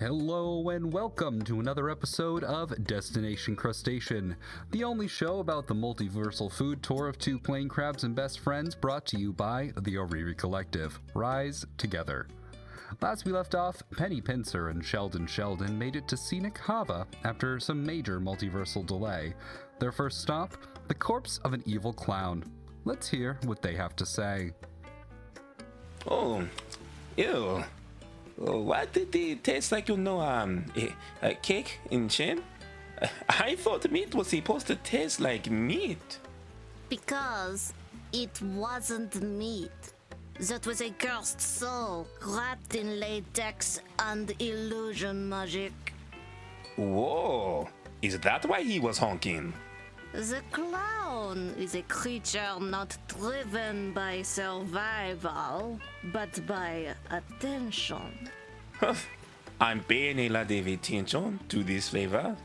Hello and welcome to another episode of Destination Crustacean, the only show about the multiversal food tour of two plane crabs and best friends, brought to you by the O'Reilly Collective. Rise together. Last we left off, Penny Pincer and Sheldon made it to scenic Hava after some major multiversal delay. Their first stop, the corpse of an evil clown. Let's hear what they have to say. Oh, ew. Why did it taste like, a cake in shame? I thought meat was supposed to taste like meat. Because it wasn't meat. That was a cursed soul wrapped in latex and illusion magic. Whoa, is that why he was honking? The clown is a creature not driven by survival, but by attention. I'm paying a lot of attention to this flavor,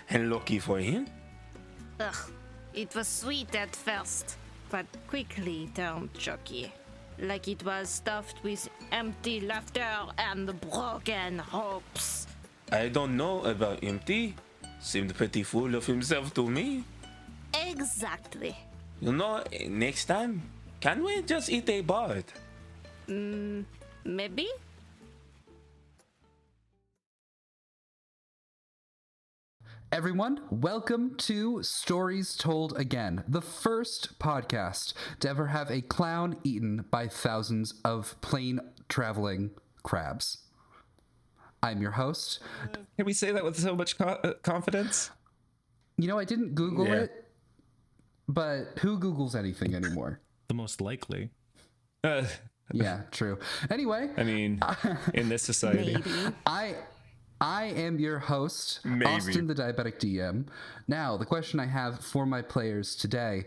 and lucky for him. Ugh, it was sweet at first, but quickly turned choky. Like it was stuffed with empty laughter and broken hopes. I don't know about empty. Seemed pretty full of himself to me. Exactly. You know, next time, can we just eat a bird? Maybe? Everyone, welcome to Stories Told Again, the first podcast to ever have a clown eaten by thousands of plane traveling crabs. I'm your host. Can we say that with so much confidence? You know, I didn't Google it, but who Googles anything anymore? The most likely. Yeah, true. Anyway, I mean, in this society. Maybe. I am your host, Austin the Diabetic DM. Now, the question I have for my players today: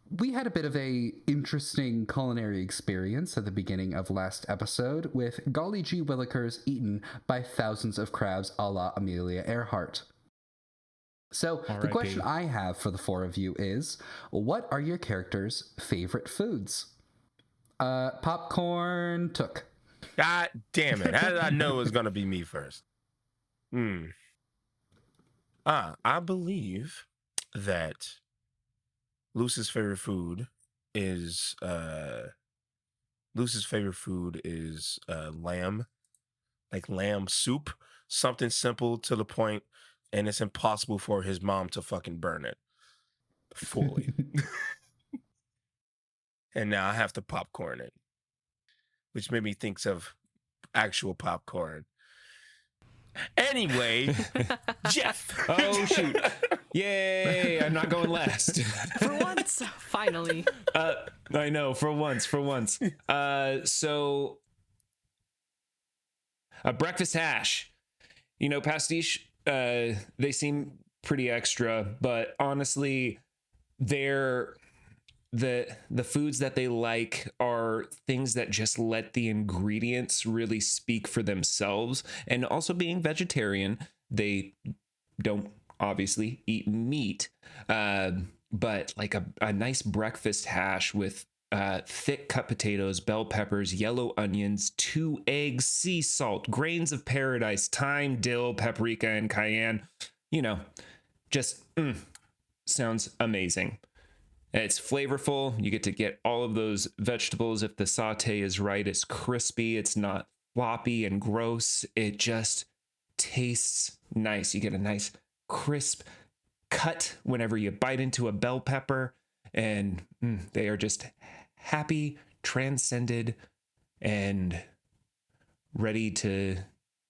we had a bit of a interesting culinary experience at the beginning of last episode with Golly G. Willikers eaten by thousands of crabs a la Amelia Earhart. So the question I have for the four of you is, what are your characters' favorite foods? Popcorn took. God damn it. How did I know it was going to be me first? I believe that Luce's favorite food is lamb, like lamb soup, something simple to the point, and it's impossible for his mom to fucking burn it fully. And now I have to popcorn it, which made me think of actual popcorn. Anyway, Jeff. Oh, shoot. Yay, I'm not going last. For once, finally. I know, for once. So, a breakfast hash. You know, pastiche, they seem pretty extra, but honestly, the foods that they like are things that just let the ingredients really speak for themselves. And also, being vegetarian, they don't obviously eat meat, but like a nice breakfast hash with thick cut potatoes, bell peppers, yellow onions, 2 eggs, sea salt, grains of paradise, thyme, dill, paprika, and cayenne. You know, just sounds amazing. It's flavorful. You get to get all of those vegetables. If the saute is right, it's crispy. It's not floppy and gross. It just tastes nice. You get a nice crisp cut whenever you bite into a bell pepper, and they are just happy, transcended, and ready to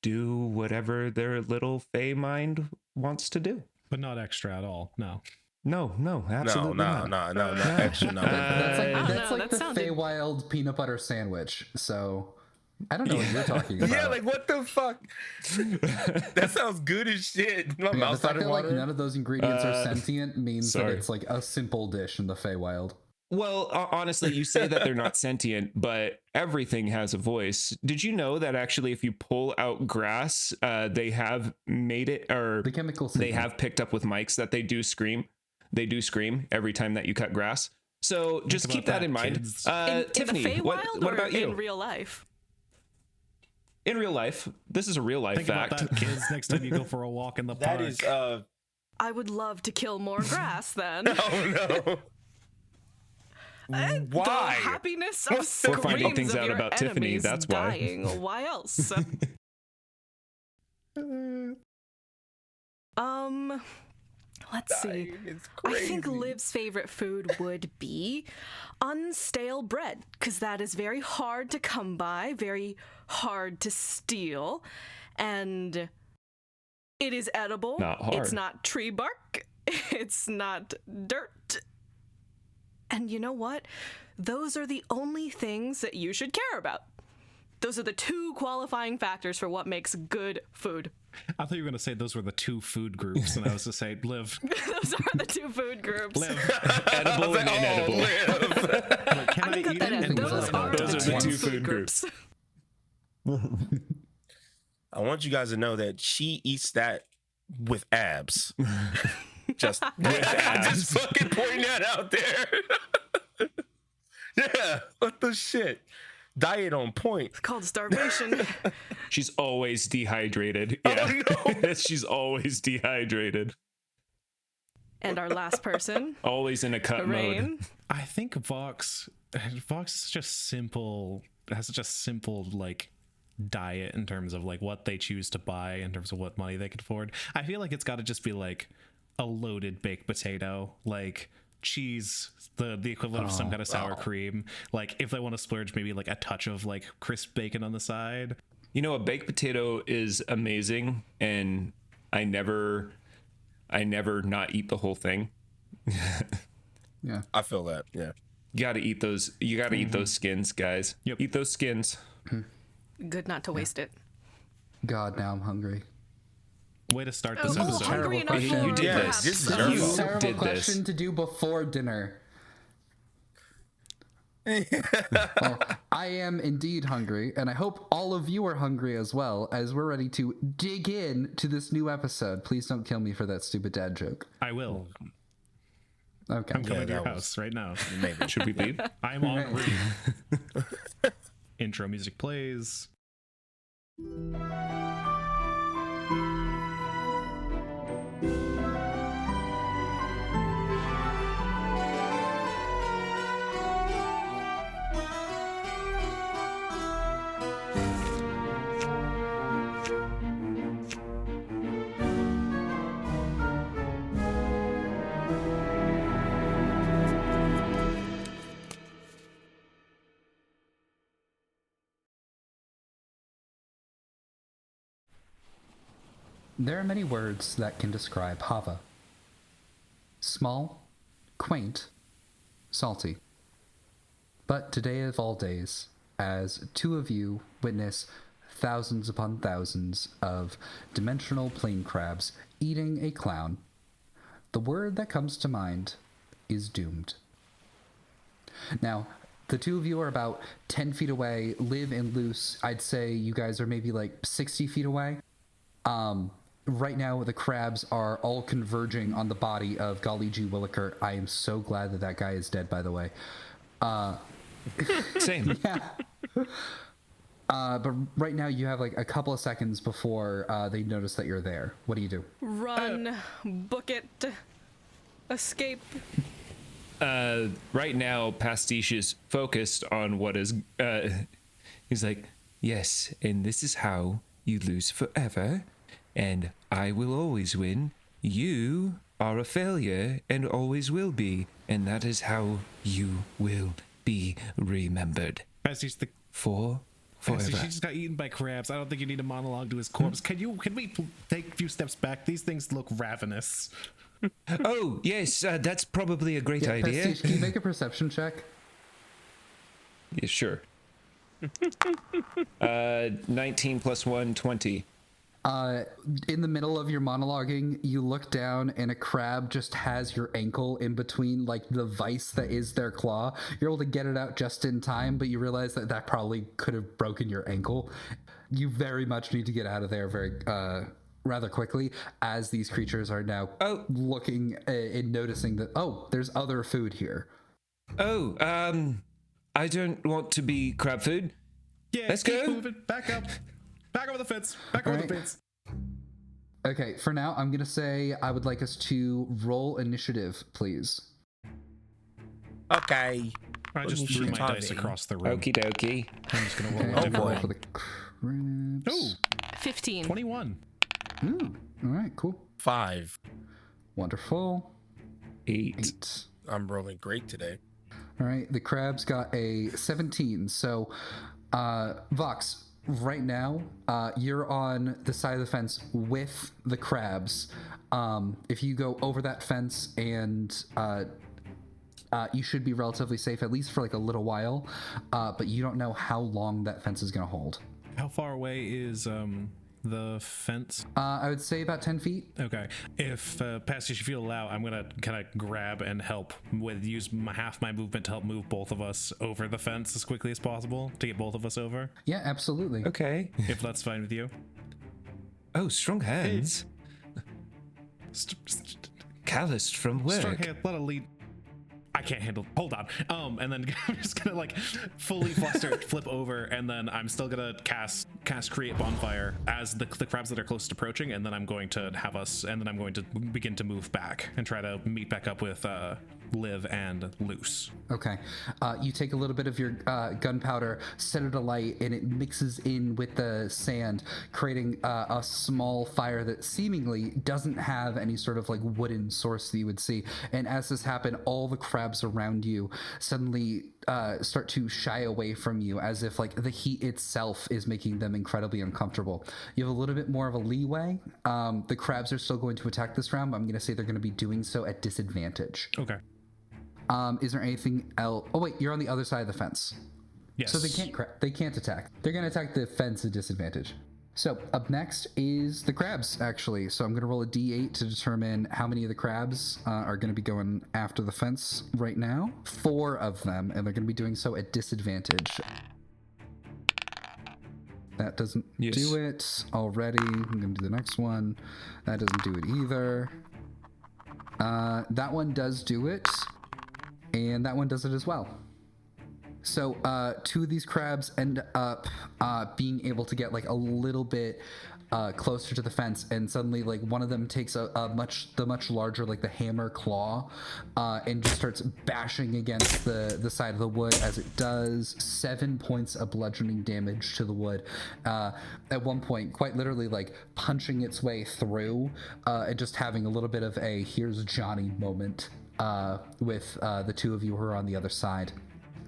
do whatever their little fey mind wants to do. But not extra at all. No. No, absolutely not. No, extra. No. That's like that the sounded... Feywild peanut butter sandwich. So I don't know what you're talking about. Yeah, like what the fuck? That sounds good as shit. My mouth the fact started that like watering. none of those ingredients are sentient means that sorry. it's like a simple dish in the Feywild. Well, honestly, you say that they're not sentient, but everything has a voice. Did you know that actually if you pull out grass, they have made it, or The chemical they signal. have picked up with mics that they do scream. They do scream every time that you cut grass. So just keep that in mind. Kids. Tiffany, in the Feywild what or about you? in real life? In real life, this is a real life Think fact. about that, kids. Next time you go for a walk in the park. That is I would love to kill more grass then. oh no. The Why? happiness of We're screams finding things of out your about Tiffany, enemies that's why. dying. Why else? Let's see. It's I crazy. think Liv's favorite food would be unstale bread, because that is very hard to come by, very hard to steal, and it is edible. Not hard. It's not tree bark. It's not dirt. And you know what? Those are the only things that you should care about. Those are the two qualifying factors for what makes good food. I thought you were going to say those were the two food groups, and I was to say, Liv. Those are the two food groups. Liv. Edible and inedible. Like, can I can cut eat that it? in. And Those will I are not Those the are the die? two two food food groups. I want you guys to know that she eats that with abs. Just just fucking pointing that out there. Yeah, what the shit? Diet on point. It's called starvation. She's always dehydrated. Oh, Yeah. no. She's always dehydrated. And our last person, Always in a cut mode. Rayne. I think Vox is just simple. Has such a simple like diet in terms of like what they choose to buy, in terms of what money they can afford. I feel like it's got to just be like a loaded baked potato, like cheese, the equivalent of some kind of sour cream. Like if they want to splurge, maybe like a touch of like crisp bacon on the side. You know, a baked potato is amazing, and I never not eat the whole thing. Yeah. I feel that. Yeah. You gotta eat those. You gotta eat those skins, guys. Yep. Eat those skins. Good not to waste it. God, now I'm hungry. Way to start Oh, this episode. hungry enough question. for You did Yeah, perhaps this is some- your You fault. Terrible did question this. to do before dinner. Well, I am indeed hungry, and I hope all of you are hungry as well, as we're ready to dig in to this new episode. Please don't kill me for that stupid dad joke. I will. Okay. I'm coming to your that house right now. Maybe. Should we leave? I'm en route. Intro music plays. There are many words that can describe Hava. Small, quaint, salty. But today of all days, as two of you witness thousands upon thousands of dimensional plain crabs eating a clown, the word that comes to mind is doomed. Now, the two of you are about 10 feet away, Liv and Luce. I'd say you guys are maybe like 60 feet away. Right now, the crabs are all converging on the body of Golly G. Williker. I am so glad that that guy is dead, by the way. Same. But right now, you have like a couple of seconds before they notice that you're there. What do you do? Run, book it, escape. Right now, Pastiche is focused on what is. He's like, yes, and this is how you lose forever, and I will always win. You are a failure and always will be, and that is how you will be remembered Pastiche, forever. She just got eaten by crabs. I don't think you need a monologue to his corpse. Can we take a few steps back? These things look ravenous. Oh yes, that's probably a great idea. Prestige, can you make a perception check? Yeah, sure. 19 plus 1, 20. In the middle of your monologuing, you look down and a crab just has your ankle in between like the vice that is their claw. You're able to get it out just in time, but you realize that that probably could have broken your ankle. You very much need to get out of there rather quickly, as these creatures are now looking and noticing that, oh, there's other food here. Oh, I don't want to be crab food. Yeah, Let's keep go. moving. Back up. Back over the fence. Back over the fence. Okay, for now, I'm going to say I would like us to roll initiative, please. Okay. I just threw my dice across the room. Okie dokie. I'm just going to roll Okay, a different roll one. for the crabs. Oh, 15. 21. Ooh, all right, cool. 5. Wonderful. 8. I'm rolling great today. All right, the crabs got a 17. So, Vox, right now, you're on the side of the fence with the crabs. If you go over that fence and you should be relatively safe, at least for like a little while, but you don't know how long that fence is going to hold. How far away is the fence? I would say about 10 feet. Okay. If Pastiche, if you allow, I'm gonna kind of grab and help use half my movement to help move both of us over the fence as quickly as possible to get both of us over. Yeah, absolutely. Okay. If that's fine with you. Oh, strong hands. Calloused from work. Strong hand, let a lead. I can't handle. Hold on. And then I'm just gonna like fully flustered flip over, and then I'm still gonna cast create bonfire as the crabs that are closest approaching, and then I'm going to have us, and then I'm going to begin to move back and try to meet back up with Liv and Loose. Okay. You take a little bit of your gunpowder, set it alight, and it mixes in with the sand, creating a small fire that seemingly doesn't have any sort of like wooden source that you would see. And as this happened, all the crabs around you suddenly start to shy away from you, as if like the heat itself is making them incredibly uncomfortable. You have a little bit more of a leeway. The crabs are still going to attack this round, but I'm going to say they're going to be doing so at disadvantage. Okay. Is there anything else? Oh wait, you're on the other side of the fence. Yes. So they can't attack. They're going to attack the fence at disadvantage. So up next is the crabs, actually. So I'm going to roll a d8 to determine how many of the crabs are going to be going after the fence right now. 4 of them, and they're going to be doing so at disadvantage. That doesn't do it already. I'm going to do the next one. That doesn't do it either. That one does do it, and that one does it as well. So 2 of these crabs end up being able to get like a little bit closer to the fence, and suddenly like one of them takes the much larger, like the hammer claw, and just starts bashing against the side of the wood. As it does 7 points of bludgeoning damage to the wood, at one point quite literally like punching its way through, and just having a little bit of a here's Johnny moment with the 2 of you who are on the other side.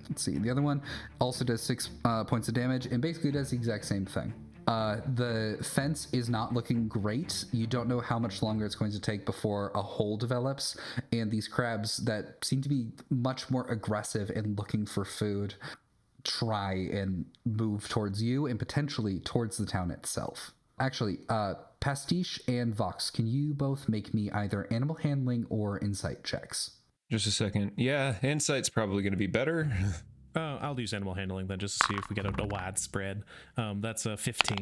Let's see, the other one also does 6 points of damage and basically does the exact same thing. The fence is not looking great. You don't know how much longer it's going to take before a hole develops, and these crabs that seem to be much more aggressive and looking for food try and move towards you and potentially towards the town itself. Actually, Pastiche and Vox, can you both make me either animal handling or insight checks? Just a second. Yeah, insight's probably going to be better. I'll use animal handling then, just to see if we get a wide spread. That's a 15.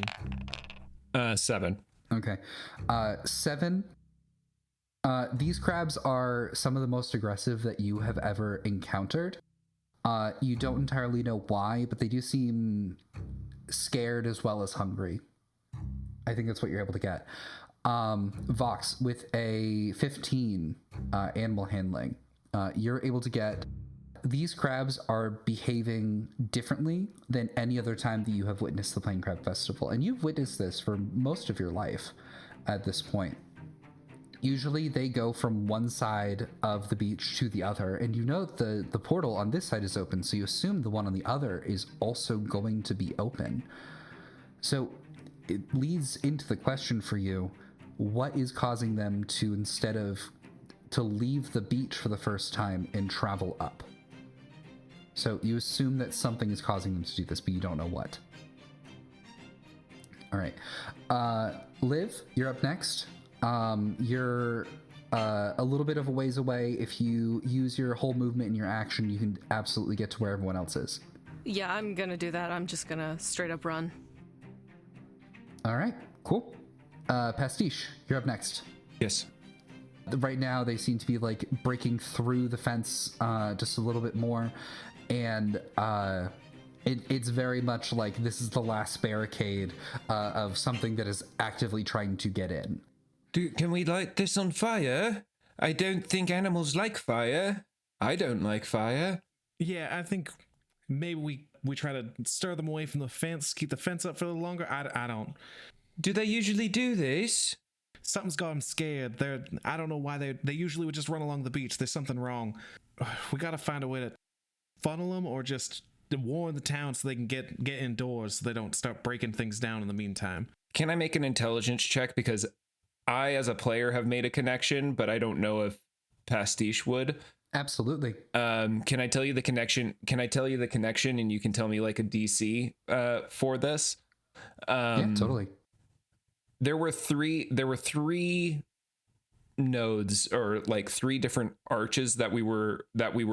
7. Okay. 7. These crabs are some of the most aggressive that you have ever encountered. You don't entirely know why, but they do seem scared as well as hungry. I think that's what you're able to get. Vox, with a 15 animal handling, you're able to get... These crabs are behaving differently than any other time that you have witnessed the Plain Crab Festival. And you've witnessed this for most of your life at this point. Usually they go from one side of the beach to the other, and you know the portal on this side is open, so you assume the one on the other is also going to be open. So it leads into the question for you, what is causing them to, instead of to leave the beach for the first time and travel up? So you assume that something is causing them to do this, but you don't know what. All right. Liv, you're up next. You're a little bit of a ways away. If you use your whole movement and your action, you can absolutely get to where everyone else is. Yeah, I'm gonna do that. I'm just gonna straight up run. All right, cool. Pastiche, you're up next. Yes. Right now, they seem to be like breaking through the fence just a little bit more, and It's very much like this is the last barricade of something that is actively trying to get in. Can we light this on fire? I don't think animals like fire. I don't like fire. Yeah, I think maybe we try to stir them away from the fence, keep the fence up for a little longer. I don't. Do they usually do this? Something's got them scared. I don't know why they usually would just run along the beach. There's something wrong. We got to find a way to funnel them or just warn the town so they can get indoors so they don't start breaking things down in the meantime. Can I make an intelligence check? Because I, as a player, have made a connection, but I don't know if Pastiche would. Absolutely. Can I tell you the connection? Can I tell you the connection and you can tell me like a DC for this? Yeah, totally. There were three nodes, or like three different arches that we were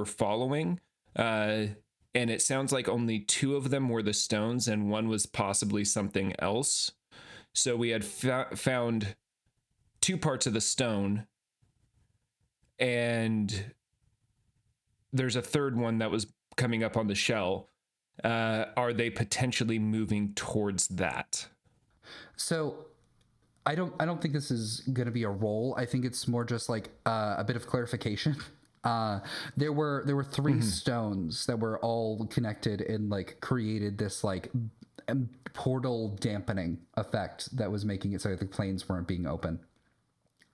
following. And it sounds like only two of them were the stones and one was possibly something else. So we had found two parts of the stone, and there's a third one that was coming up on the shell. Are they potentially moving towards that? So I don't think this is going to be a roll. I think it's more just like a bit of clarification. There were three stones that were all connected and like created this like portal dampening effect that was making it so the planes weren't being open.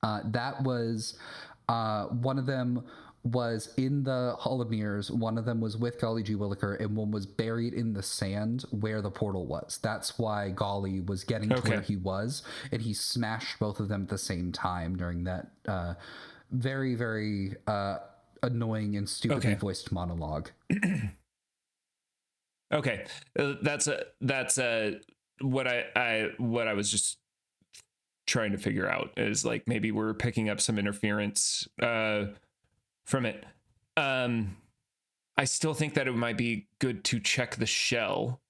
That was one of them was in the Hall of Mirrors, one of them was with Golly G. Williker, and one was buried in the sand where the portal was. That's why Golly was getting to where he was, and he smashed both of them at the same time during that very, very annoying and stupidly voiced monologue. Okay, that's what I was just trying to figure out is like maybe we're picking up some interference from it. I still think that it might be good to check the shell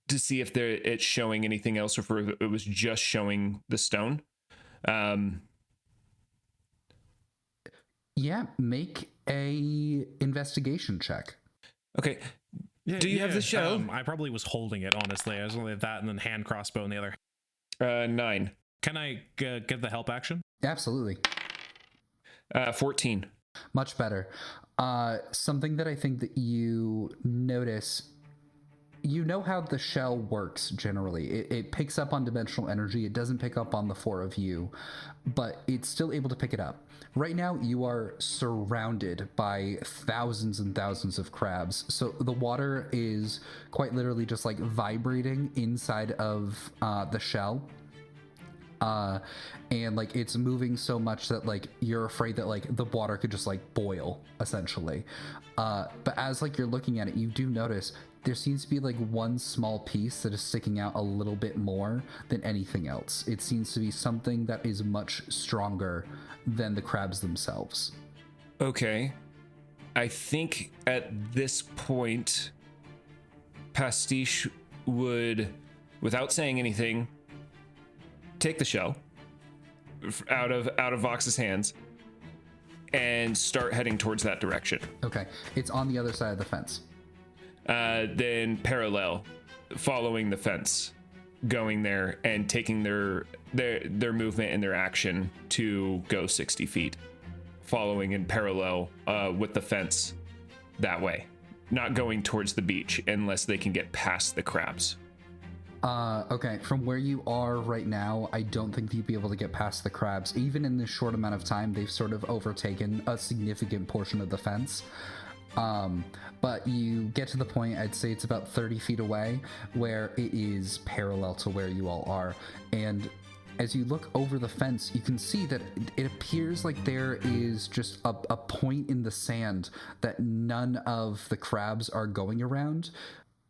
to see if it's showing anything else or if it was just showing the stone. Yeah, make a investigation check. Okay. Yeah, do you have the shell? I probably was holding it, honestly. I was only that and then hand crossbow in the other. 9. Can I get the help action? Absolutely. 14. Much better. Something that I think that you notice, you know how the shell works generally. It picks up on dimensional energy. It doesn't pick up on the four of you, but it's still able to pick it up. Right now, you are surrounded by thousands and thousands of crabs. So the water is quite literally just like vibrating inside of the shell. And like it's moving so much that like you're afraid that like the water could just like boil essentially. But as like you're looking at it, you do notice there seems to be like one small piece that is sticking out a little bit more than anything else. It seems to be something that is much stronger than the crabs themselves. Okay. I think at this point, Pastiche would, without saying anything, take the shell out of Vox's hands and start heading towards that direction. Okay. It's on the other side of the fence. Then parallel, following the fence, going there and taking their movement and their action to go 60 feet, following in parallel with the fence that way, not going towards the beach unless they can get past the crabs. Okay, from where you are right now, I don't think you'd be able to get past the crabs. Even in this short amount of time, they've sort of overtaken a significant portion of the fence. But you get to the point, I'd say it's about 30 feet away, where it is parallel to where you all are. And as you look over the fence, you can see that it appears like there is just a point in the sand that none of the crabs are going around.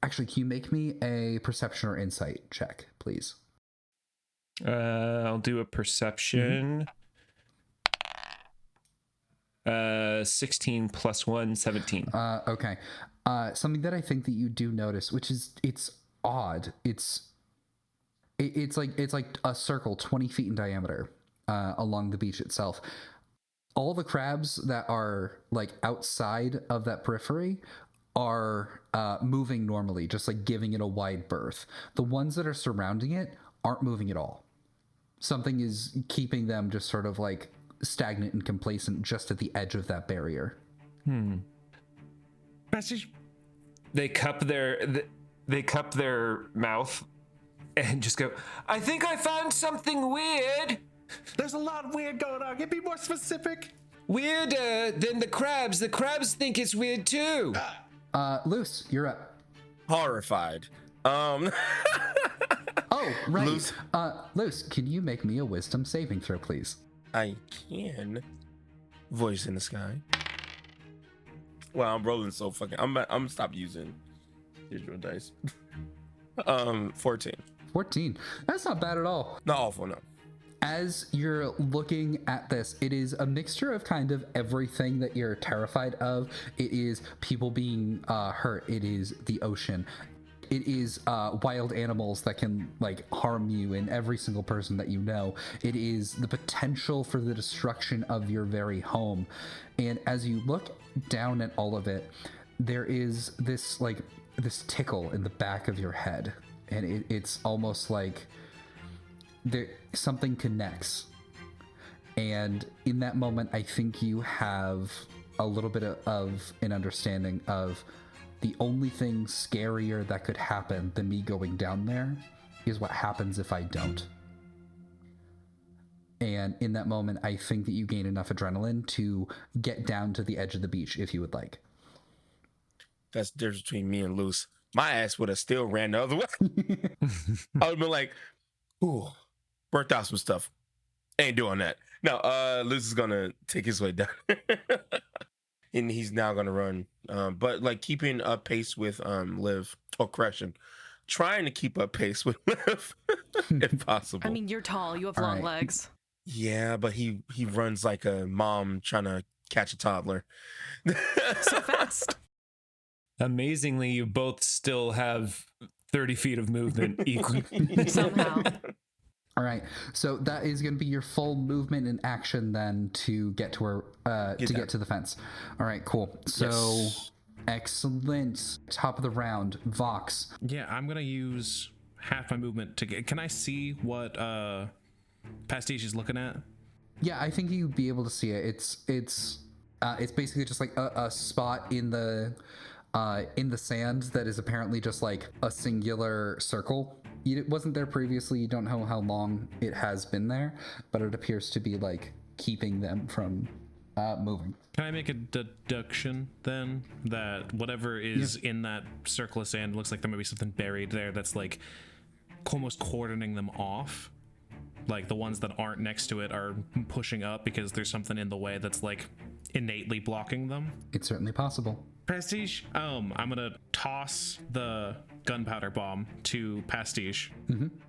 Actually, can you make me a perception or insight check, please? I'll do a perception. 16 plus 1, 17. Okay. Something that I think that you do notice, which is, it's odd. It's like a circle 20 feet in diameter along the beach itself. All the crabs that are like outside of that periphery are moving normally, just like giving it a wide berth. The ones that are surrounding it aren't moving at all. Something is keeping them just sort of like stagnant and complacent just at the edge of that barrier. They cup their mouth and just go, I think I found something weird. There's a lot weird going on. Can you be more specific? Weirder than the crabs. The crabs think it's weird too. Luce, you're up. Horrified. Oh, right. Luce. Luce, can you make me a wisdom saving throw, please? I can. Voice in the sky. Well, I'm rolling so fucking. I'm gonna stop using digital dice. 14. 14. That's not bad at all. Not awful, no. As you're looking at this, it is a mixture of kind of everything that you're terrified of. It is people being hurt. It is the ocean. It is wild animals that can like harm you and every single person that you know. It is the potential for the destruction of your very home. And as you look down at all of it, there is this tickle in the back of your head. And it's almost like something connects. And in that moment, I think you have a little bit of an understanding of the only thing scarier that could happen than me going down there is what happens if I don't. And in that moment, I think that you gain enough adrenaline to get down to the edge of the beach if you would like. That's the difference between me and Luce. My ass would have still ran the other way. I would have been like, ooh, burnt out some stuff. Ain't doing that. No, Luce is gonna take his way down. And he's now gonna run. But like keeping up pace with Liv, or correction, trying to keep up pace with Liv if possible. I mean, you're tall, you have All long right. legs. Yeah, but he runs like a mom trying to catch a toddler. So fast. Amazingly, you both still have 30 feet of movement equally. Somehow. All right, so that is going to be your full movement and action then to get to where get to the fence. All right, cool. So Yes. excellent. Top of the round, Vox. Yeah, I'm gonna use half my movement to get. Can I see what Pastiche is looking at? Yeah, I think you'd be able to see it. It's basically just like a spot in the sand that is apparently just like a singular circle. It wasn't there previously. You don't know how long it has been there, but it appears to be like keeping them from moving. Can I make a deduction then that whatever is in that circle of sand looks like there might be something buried there that's like almost cordoning them off? Like the ones that aren't next to it are pushing up because there's something in the way that's like innately blocking them. It's certainly possible. Pastiche, I'm gonna toss the gunpowder bomb to Pastiche.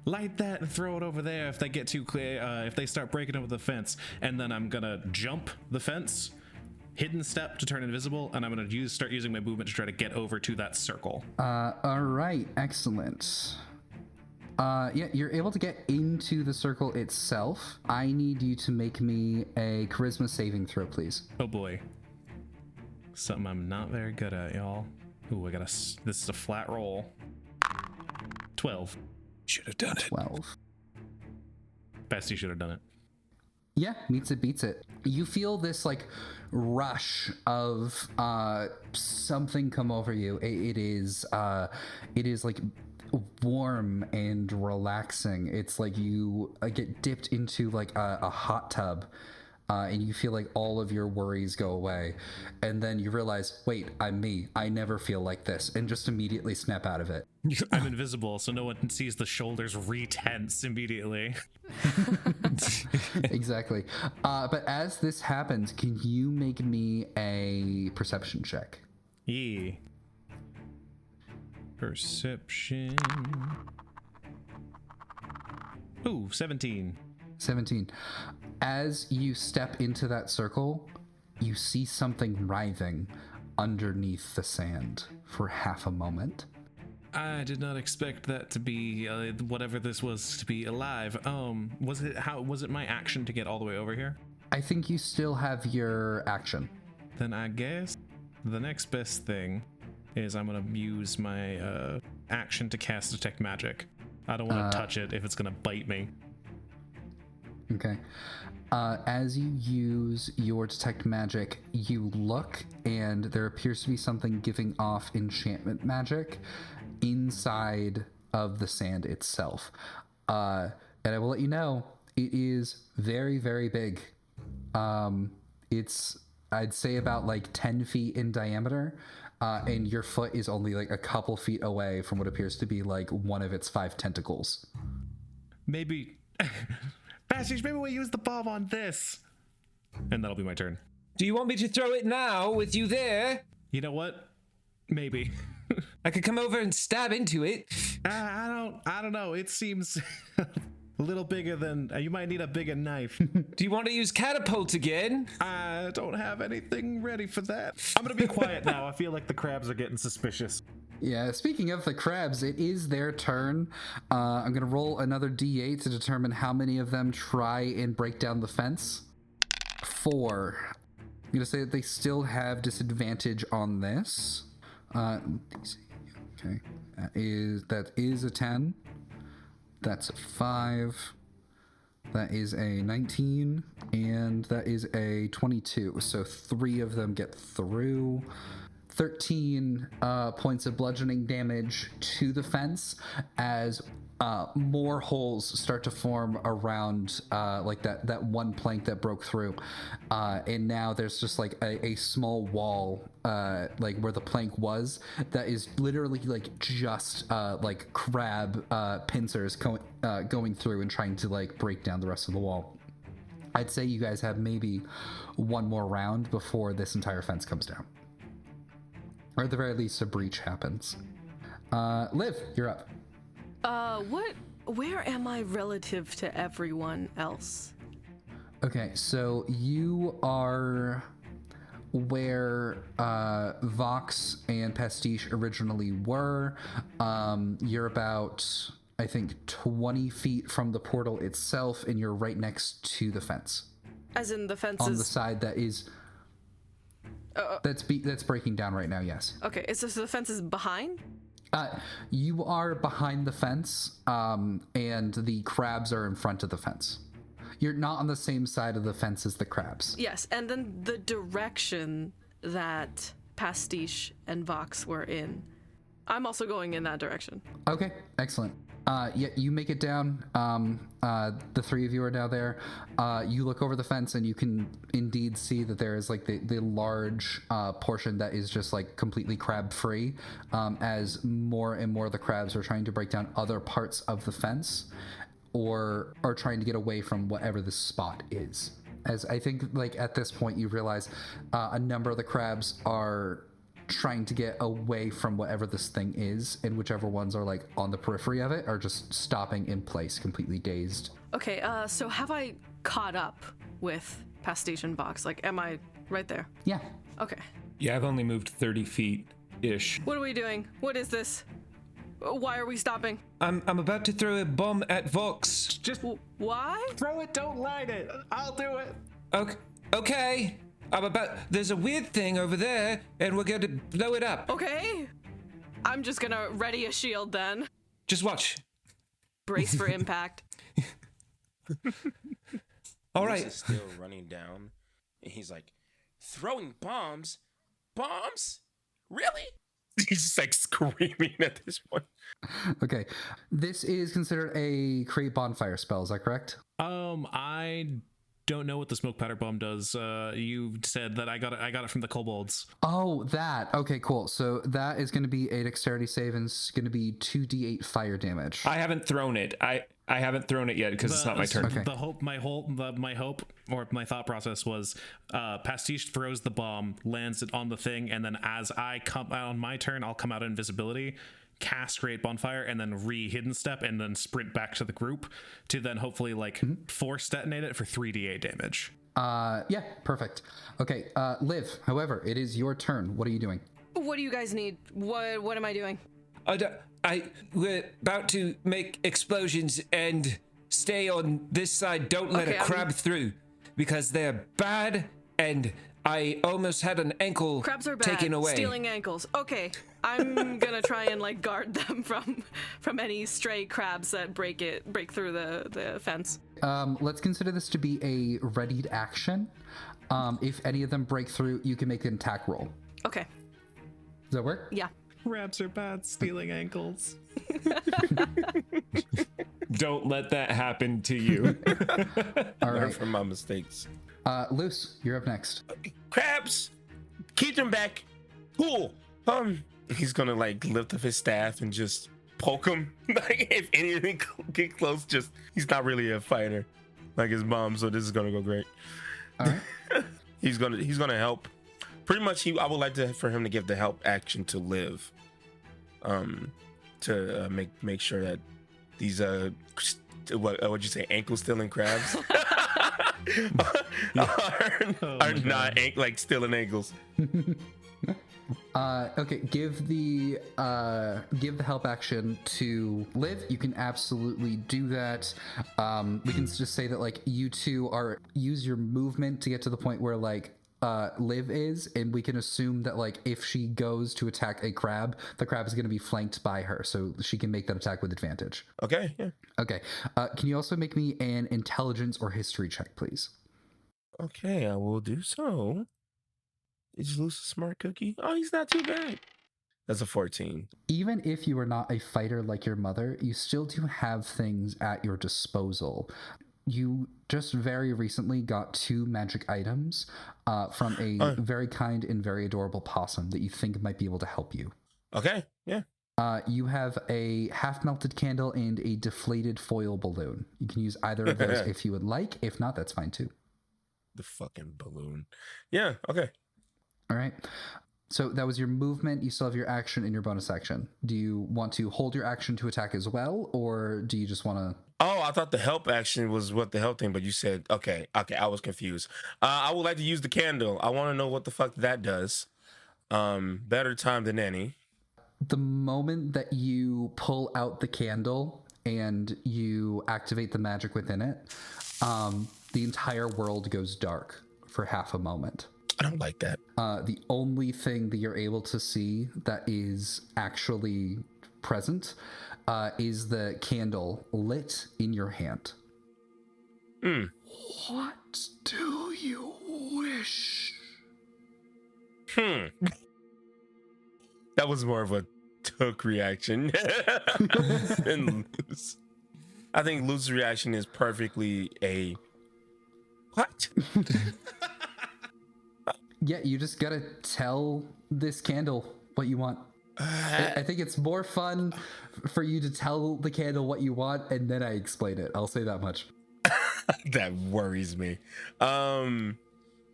Light that and throw it over there if they get too clear, if they start breaking over the fence. And then I'm gonna jump the fence, hidden step to turn invisible, and I'm gonna start using my movement to try to get over to that circle. All right, excellent. Yeah, you're able to get into the circle itself. I need you to make me a charisma saving throw, please. Oh boy. Something I'm not very good at, y'all. Ooh, this is a flat roll. 12. Should have done it. 12. Bestie should have done it. Yeah, meets it, beats it. You feel this like rush of something come over you. It is like warm and relaxing. It's like you get dipped into like a hot tub. And you feel like all of your worries go away. And then you realize, wait, I'm me. I never feel like this. And just immediately snap out of it. I'm invisible, so no one sees the shoulders re-tense immediately. Exactly. But as this happens, can you make me a perception check? Yeah. Perception. Ooh, 17. 17. As you step into that circle, you see something writhing underneath the sand for half a moment. I did not expect that to be whatever this was to be alive. Was it my action to get all the way over here? I think you still have your action. Then I guess the next best thing is I'm gonna use my action to cast Detect Magic. I don't want to touch it if it's gonna bite me. Okay. As you use your Detect Magic, you look, and there appears to be something giving off enchantment magic inside of the sand itself. And I will let you know, it is very, very big. It's, I'd say, about like 10 feet in diameter, and your foot is only like a couple feet away from what appears to be like one of its 5 tentacles. Maybe... Passage, maybe we'll use the bomb on this. And that'll be my turn. Do you want me to throw it now with you there? You know what? Maybe. I could come over and stab into it. I don't know. It seems a little bigger than... you might need a bigger knife. Do you want to use catapult again? I don't have anything ready for that. I'm going to be quiet now. I feel like the crabs are getting suspicious. Yeah, speaking of the crabs, it is their turn. I'm going to roll another d8 to determine how many of them try and break down the fence. 4. I'm going to say that they still have disadvantage on this. Okay, that is a 10. That's a 5. That is a 19. And that is a 22. So 3 of them get through. 13 points of bludgeoning damage to the fence as more holes start to form around like that one plank that broke through, and now there's just like a small wall like where the plank was that is literally like just like crab pincers going through and trying to like break down the rest of the wall. I'd say you guys have maybe one more round before this entire fence comes down. Or at the very least, a breach happens. Liv, you're up. Where am I relative to everyone else? Okay, so you are where Vox and Pastiche originally were. You're about, I think, 20 feet from the portal itself, and you're right next to the fence. As in the fence on is... the side that is... that's breaking down right now, yes. Okay, so the fence is behind? You are behind the fence, and the crabs are in front of the fence. You're not on the same side of the fence as the crabs. Yes, and then the direction that Pastiche and Vox were in. I'm also going in that direction. Okay, excellent. Yeah, you make it down. The 3 of you are now there. You look over the fence and you can indeed see that there is like the large portion that is just like completely crab free, as more and more of the crabs are trying to break down other parts of the fence or are trying to get away from whatever this spot is. As I think like at this point you realize a number of the crabs are trying to get away from whatever this thing is, and whichever ones are like on the periphery of it are just stopping in place, completely dazed. Okay, so have I caught up with Pastiche and Vox? Like, am I right there? Yeah. Okay. Yeah, I've only moved 30 feet-ish. What are we doing? What is this? Why are we stopping? I'm about to throw a bomb at Vox. Just Why? throw it, don't light it. I'll do it. Okay. There's a weird thing over there, and we're going to blow it up. Okay. I'm just gonna ready a shield then. Just watch. Brace for impact. All right. Is still running down, and he's like, throwing bombs? Bombs? Really? He's just like screaming at this point. Okay. This is considered a create bonfire spell, is that correct? I don't know what the smoke powder bomb does. You said that I got it from the kobolds. Oh, that. Okay, cool. So that is going to be a dexterity save, and it's going to be 2d8 fire damage. I haven't thrown it. I haven't thrown it yet because it's not my turn. Okay. My hope or my thought process was Pastiche throws the bomb, lands it on the thing, and then as I come out on my turn, I'll come out of invisibility, cast create bonfire, and then hidden step, and then sprint back to the group to then hopefully like force detonate it for 3d8 damage. Yeah, perfect. Okay, Liv, however, it is your turn. What are you doing? What do you guys need? What am I doing? We're about to make explosions and stay on this side. Don't let a crab through because they're bad, and I almost had an ankle Crabs are bad. taken away. Stealing ankles. Okay, I'm gonna try and like guard them from any stray crabs that break through the fence. Let's consider this to be a readied action. If any of them break through, you can make an attack roll. Okay. Does that work? Yeah. Crabs are bad. Stealing ankles. Don't let that happen to you. All Learn right. from my mistakes. Luce, you're up next. Crabs, keep them back. Cool. He's gonna like lift up his staff and just poke him. Like if anything get close, just he's not really a fighter like his mom, so this is gonna go great. All right. He's gonna help. Pretty much, I would like for him to give the help action to live. To make sure that these what'd you say, ankle stealing crabs are not like stealing ankles. Okay, give the help action to Liv. You can absolutely do that. We can just say that like you two use your movement to get to the point where like Liv is, and we can assume that like if she goes to attack a crab, the crab is going to be flanked by her, so she can make that attack with advantage. Okay, yeah. Okay. Can you also make me an intelligence or history check, please? Okay, I will do so. Is Luce a smart cookie? Oh, he's not too bad. That's a 14. Even if you are not a fighter like your mother, you still do have things at your disposal. You just very recently got 2 magic items from a very kind and very adorable possum that you think might be able to help you. Okay, yeah. You have a half-melted candle and a deflated foil balloon. You can use either of those if you would like. If not, that's fine too. The fucking balloon. Yeah, okay. All right. So that was your movement. You still have your action and your bonus action. Do you want to hold your action to attack as well, or do you just want to... Oh, I thought the help action was what the help thing, but you said, okay, I was confused. I would like to use the candle. I want to know what the fuck that does. Better time than any. The moment that you pull out the candle and you activate the magic within it, the entire world goes dark for half a moment. I don't like that. The only thing that you're able to see that is actually present is the candle lit in your hand. What do you wish? That was more of a took reaction than Luce. I think Luce's reaction is perfectly a what? Yeah, you just gotta tell this candle what you want. I think it's more fun for you to tell the candle what you want, and then I explain it. I'll say that much. That worries me.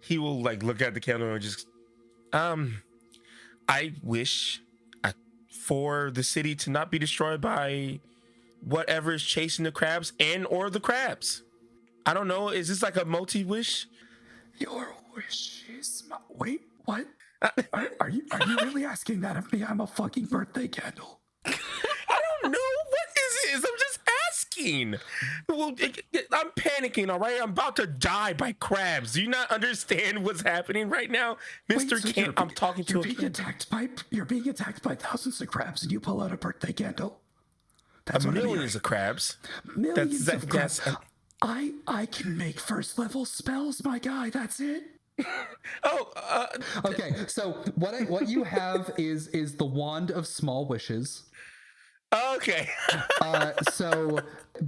He will like look at the candle and just, I wish for the city to not be destroyed by whatever is chasing the crabs or the crabs. I don't know. Is this like a multi-wish? Your wish is my... Wait, what? Are you really asking that of me? I'm a fucking birthday candle. I don't know. What is it? I'm just asking. Well, I'm panicking, all right? I'm about to die by crabs. Do you not understand what's happening right now? Mr. So I'm talking to you're being attacked by thousands of crabs, and you pull out a birthday candle. That's what millions of crabs. Millions of crabs. I can make first level spells, my guy. That's it. Okay, so what you have is the wand of small wishes. Okay. So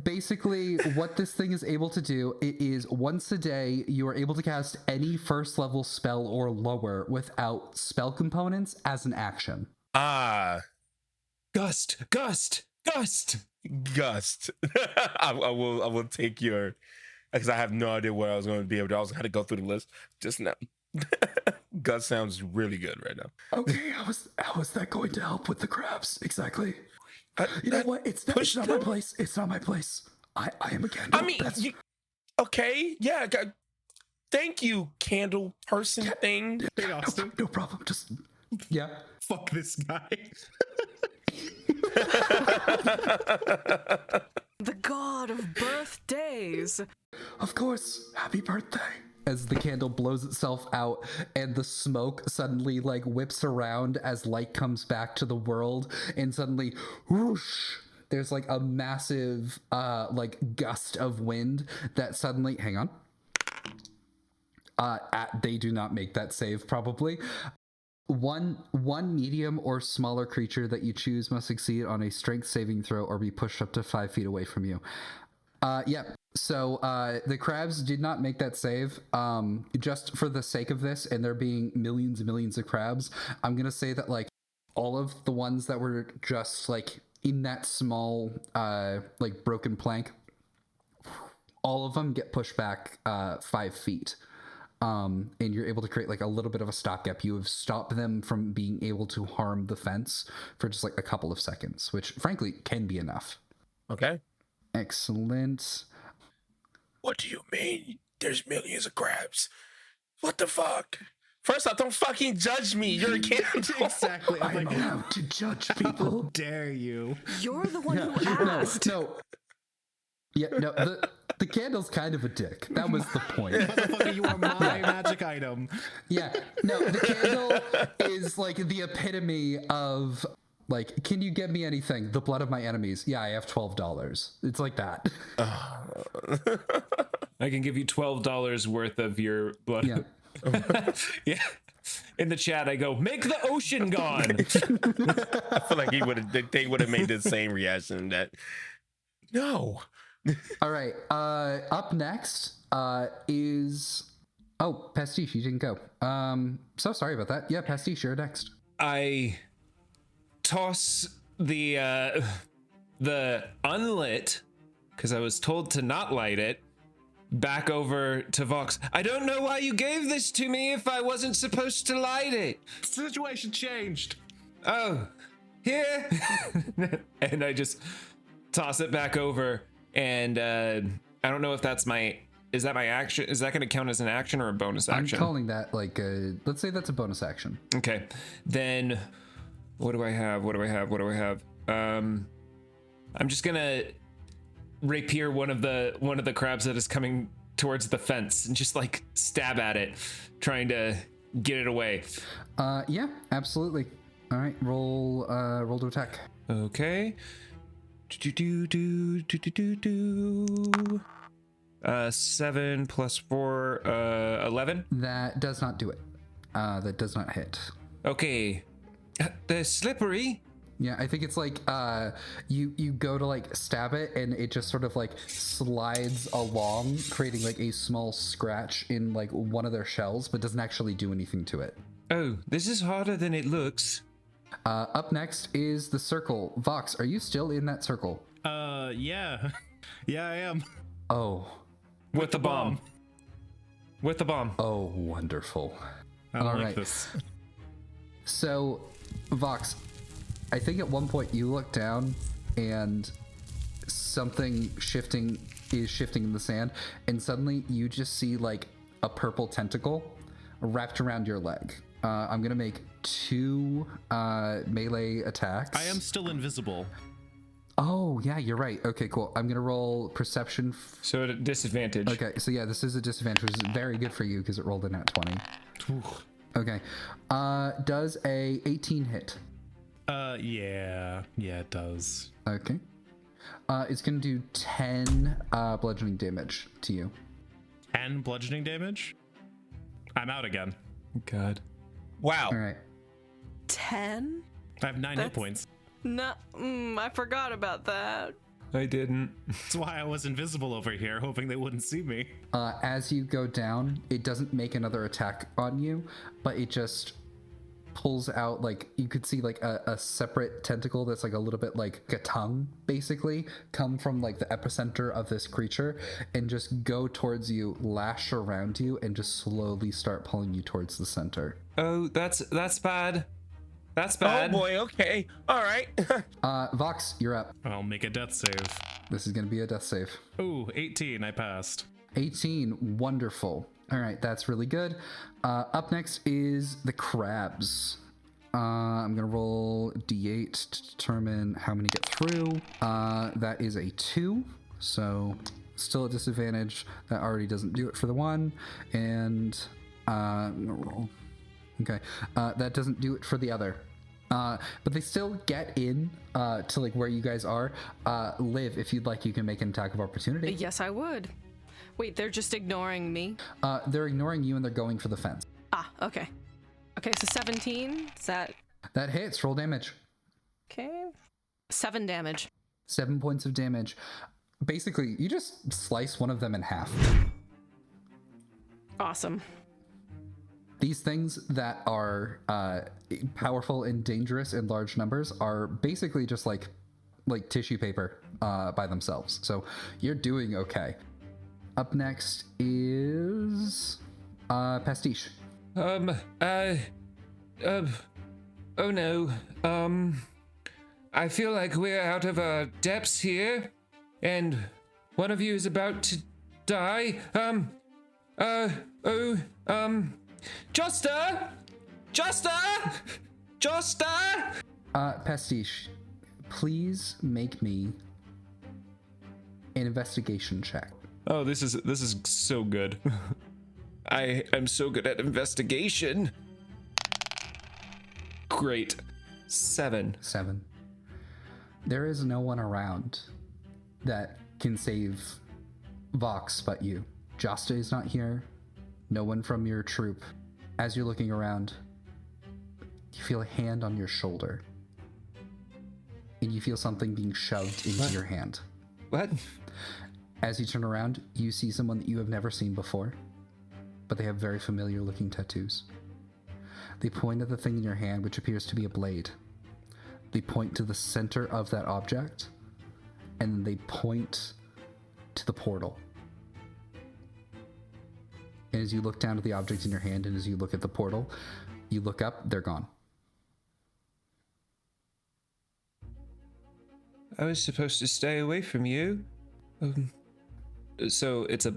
basically what this thing is able to do, it is once a day you are able to cast any first level spell or lower without spell components as an action. Gust. I will take your, because I have no idea what I was going to be able to. I was going to go through the list just now. Gust sounds really good right now. Okay, how is that going to help with the crabs exactly? You know what? It's not my place. It's not my place. I am a candle. I mean, okay, yeah. Thank you, candle person thing. Hey, Austin. No problem. Just yeah. Fuck this guy. The god of birthdays. Of course. Happy birthday. as the candle blows itself out and the smoke suddenly like whips around as light comes back to the world, and suddenly whoosh, there's like a massive like gust of wind that suddenly they do not make that save probably. One medium or smaller creature that you choose must succeed on a strength saving throw or be pushed up to 5 feet away from you. So the crabs did not make that save. Just for the sake of this, and there being millions and millions of crabs, I'm gonna say that like all of the ones that were just like in that small like broken plank, all of them get pushed back 5 feet. And you're able to create like a little bit of a stopgap. You have stopped them from being able to harm the fence for just like a couple of seconds, which frankly can be enough. Okay. Excellent. What do you mean there's millions of crabs? What the fuck? First off, don't fucking judge me. You're a candle. Exactly. I'm I'm like, allowed to judge how people. dare you? You're the one who asked. No. Yeah, no, the candle's kind of a dick. That was the point. Motherfucker, you are my magic item. Yeah, no, the candle is like the epitome of like, can you get me anything? The blood of my enemies. Yeah, I have $12. It's like that. I can give you $12 worth of your blood. Yeah. Yeah. In the chat, I go, make the ocean gone. I feel like they would have made the same reaction that no. All right. Up next is Pastiche. You didn't go. So sorry about that. Yeah, Pastiche, you're next. I toss the unlit, because I was told to not light it, back over to Vox. I don't know why you gave this to me if I wasn't supposed to light it. Situation changed. Oh, here. And I just toss it back over. And I don't know if that's is that my action? Is that going to count as an action or a bonus action? I'm calling that like let's say that's a bonus action. Okay. Then what do I have? I'm just going to rapier one of the crabs that is coming towards the fence and just like stab at it, trying to get it away. Yeah, absolutely. All right, roll to attack. Okay. 7 plus 4, 11. That does not do it. That does not hit. Okay. They're slippery. Yeah, I think it's like you go to like stab it and it just sort of like slides along, creating like a small scratch in like one of their shells, but doesn't actually do anything to it. Oh, this is harder than it looks. Up next is the circle. Vox, are you still in that circle? Yeah. Yeah, I am. Oh. With the bomb. With the bomb. Oh, wonderful. I don't All like right. this. So, Vox, I think at one point you look down and something is shifting in the sand, and suddenly you just see like a purple tentacle wrapped around your leg. I'm gonna make 2 melee attacks. I am still invisible. Oh, yeah, you're right. Okay, cool. I'm gonna roll perception. So at a disadvantage. Okay, so yeah, this is a disadvantage, which is very good for you because it rolled a nat 20. Okay. Does a 18 hit? Yeah, it does. Okay. It's gonna do 10 bludgeoning damage to you. 10 bludgeoning damage? I'm out again. God. Wow. All right. 10? I have 9 hit points. No, I forgot about that. I didn't. That's why I was invisible over here, hoping they wouldn't see me. As you go down, it doesn't make another attack on you, but it just pulls out, like, you could see like a separate tentacle that's like a little bit like a tongue, basically, come from like the epicenter of this creature and just go towards you, lash around you, and just slowly start pulling you towards the center. Oh, that's bad. That's bad. Oh boy, okay. All right. Vox, you're up. I'll make a death save. This is gonna be a death save. Ooh, 18, I passed. 18, wonderful. All right, that's really good. Up next is the crabs. I'm gonna roll d8 to determine how many get through. That is a 2, so still a disadvantage. That already doesn't do it for the one. And roll. Okay, that doesn't do it for the other. But they still get in to like where you guys are. Liv, if you'd like, you can make an attack of opportunity. Yes, I would. Wait, they're just ignoring me? They're ignoring you and they're going for the fence. Ah, okay. Okay, so 17. Is that... That hits. Roll damage. Okay. 7 damage. 7 points of damage. Basically, you just slice one of them in half. Awesome. These things that are powerful and dangerous in large numbers are basically just like tissue paper by themselves. So you're doing okay. Up next is Pastiche. Oh no. I feel like we're out of our depths here, and one of you is about to die. Joster! Pastiche, please make me an investigation check. Oh, this is so good. I am so good at investigation. Great. 7. 7. There is no one around that can save Vox but you. Josta is not here. No one from your troop. As you're looking around, you feel a hand on your shoulder. And you feel something being shoved into your hand. What? As you turn around, you see someone that you have never seen before, but they have very familiar looking tattoos. They point at the thing in your hand, which appears to be a blade. They point to the center of that object, and then they point to the portal. And as you look down at the object in your hand, and as you look at the portal, you look up, they're gone. I was supposed to stay away from you. So it's a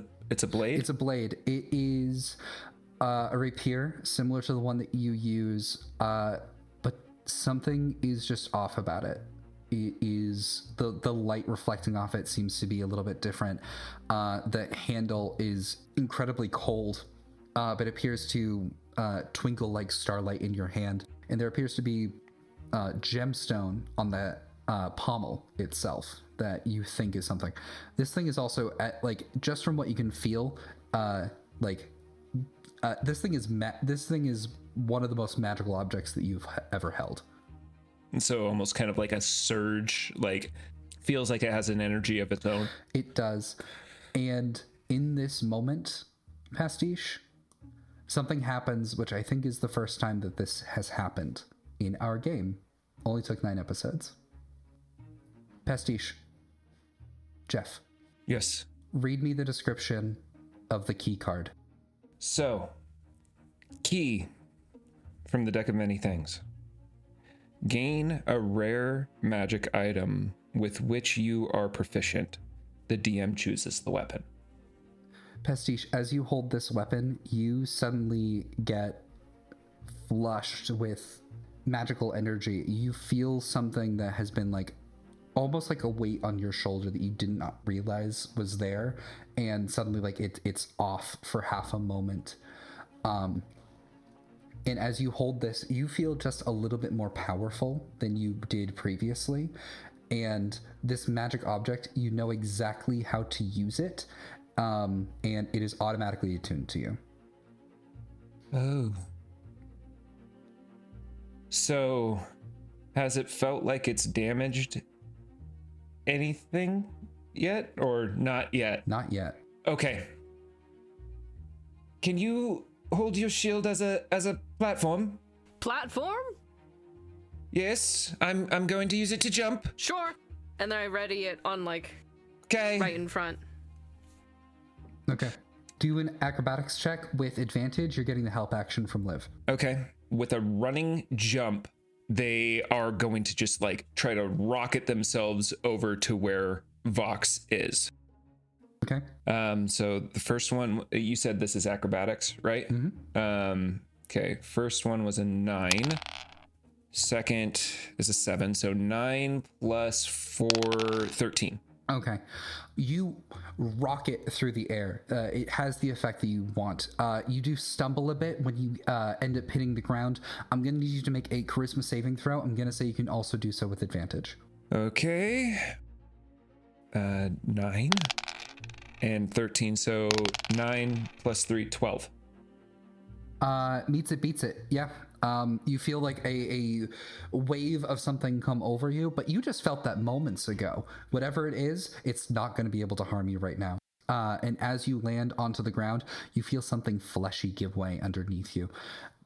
blade? It's a blade. It is a rapier, similar to the one that you use, but something is just off about it. It is the light reflecting off it seems to be a little bit different. The handle is incredibly cold, but appears to twinkle like starlight in your hand. And there appears to be gemstone on the pommel itself that you think is something. This thing is also just from what you can feel, this thing is one of the most magical objects that you've ever held. And so almost kind of like a surge, like feels like it has an energy of its own. It does. And in this moment, Pastiche, something happens, which I think is the first time that this has happened in our game. Only took 9 episodes. Pastiche, Jeff. Yes. Read me the description of the key card. So, key from the deck of many things. Gain a rare magic item with which you are proficient. The DM chooses the weapon. Pastiche, as you hold this weapon, you suddenly get flushed with magical energy. You feel something that has been almost like a weight on your shoulder that you did not realize was there, and suddenly it's off for half a moment. And as you hold this, you feel just a little bit more powerful than you did previously. And this magic object, you know exactly how to use it, and it is automatically attuned to you. Oh. So, has it felt like it's damaged anything yet, or not yet? Not yet. Okay. Can you hold your shield as a platform? Platform? Yes, I'm going to use it to jump. Sure. And then I ready it on Okay. right in front. Okay. Do an acrobatics check with advantage. You're getting the help action from Liv. Okay. With a running jump, they are going to just try to rocket themselves over to where Vox is. Okay. So the first one, you said this is acrobatics, right? Mm-hmm. Okay. First one was a 9. Second is a 7. So 9 plus 4, 13. Okay. You rocket through the air. It has the effect that you want. You do stumble a bit when you end up hitting the ground. I'm going to need you to make a charisma saving throw. I'm going to say you can also do so with advantage. Okay. 9 and 13. So 9 plus 3, 12. Meets it, beats it. Yeah. You feel like a wave of something come over you, but you just felt that moments ago. Whatever it is, it's not going to be able to harm you right now. And as you land onto the ground, you feel something fleshy give way underneath you.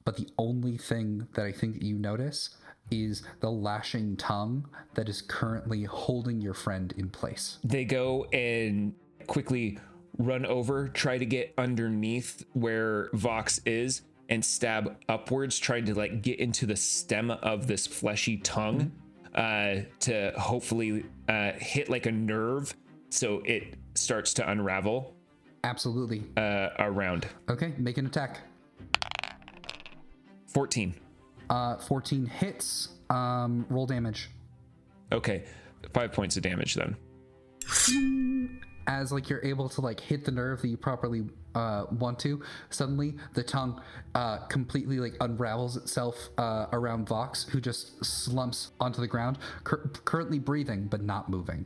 But the only thing that I think that you notice is the lashing tongue that is currently holding your friend in place. They go and quickly run over, try to get underneath where Vox is, and stab upwards, trying to like get into the stem of this fleshy tongue to hopefully hit like a nerve so it starts to unravel. Absolutely. Around. Okay, make an attack. 14. 14 hits. Roll damage. Okay, 5 points of damage then. As like you're able to like hit the nerve that you properly want to, suddenly the tongue completely like unravels itself around Vox, who just slumps onto the ground, currently breathing but not moving.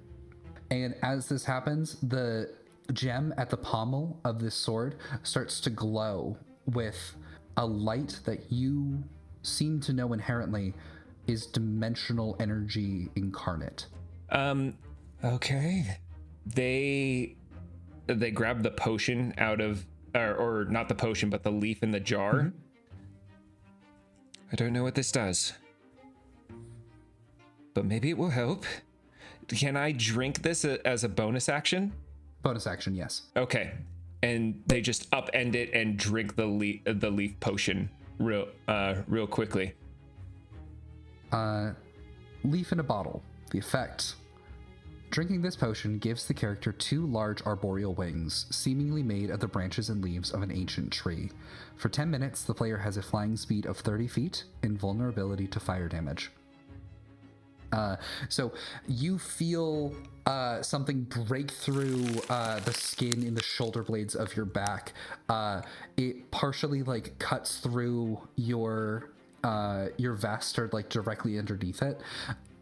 And as this happens, the gem at the pommel of this sword starts to glow with a light that you seem to know inherently is dimensional energy incarnate. Okay. They grab the potion out of, or not the potion, but the leaf in the jar. Mm-hmm. I don't know what this does, but maybe it will help. Can I drink this as a bonus action? Bonus action, yes. Okay. And they just upend it and drink the leaf potion real quickly. Leaf in a bottle. The effect. Drinking this potion gives the character 2 large arboreal wings, seemingly made of the branches and leaves of an ancient tree. For 10 minutes, the player has a flying speed of 30 feet and vulnerability to fire damage. So you feel something break through the skin in the shoulder blades of your back. It partially like cuts through your vesture, like directly underneath it.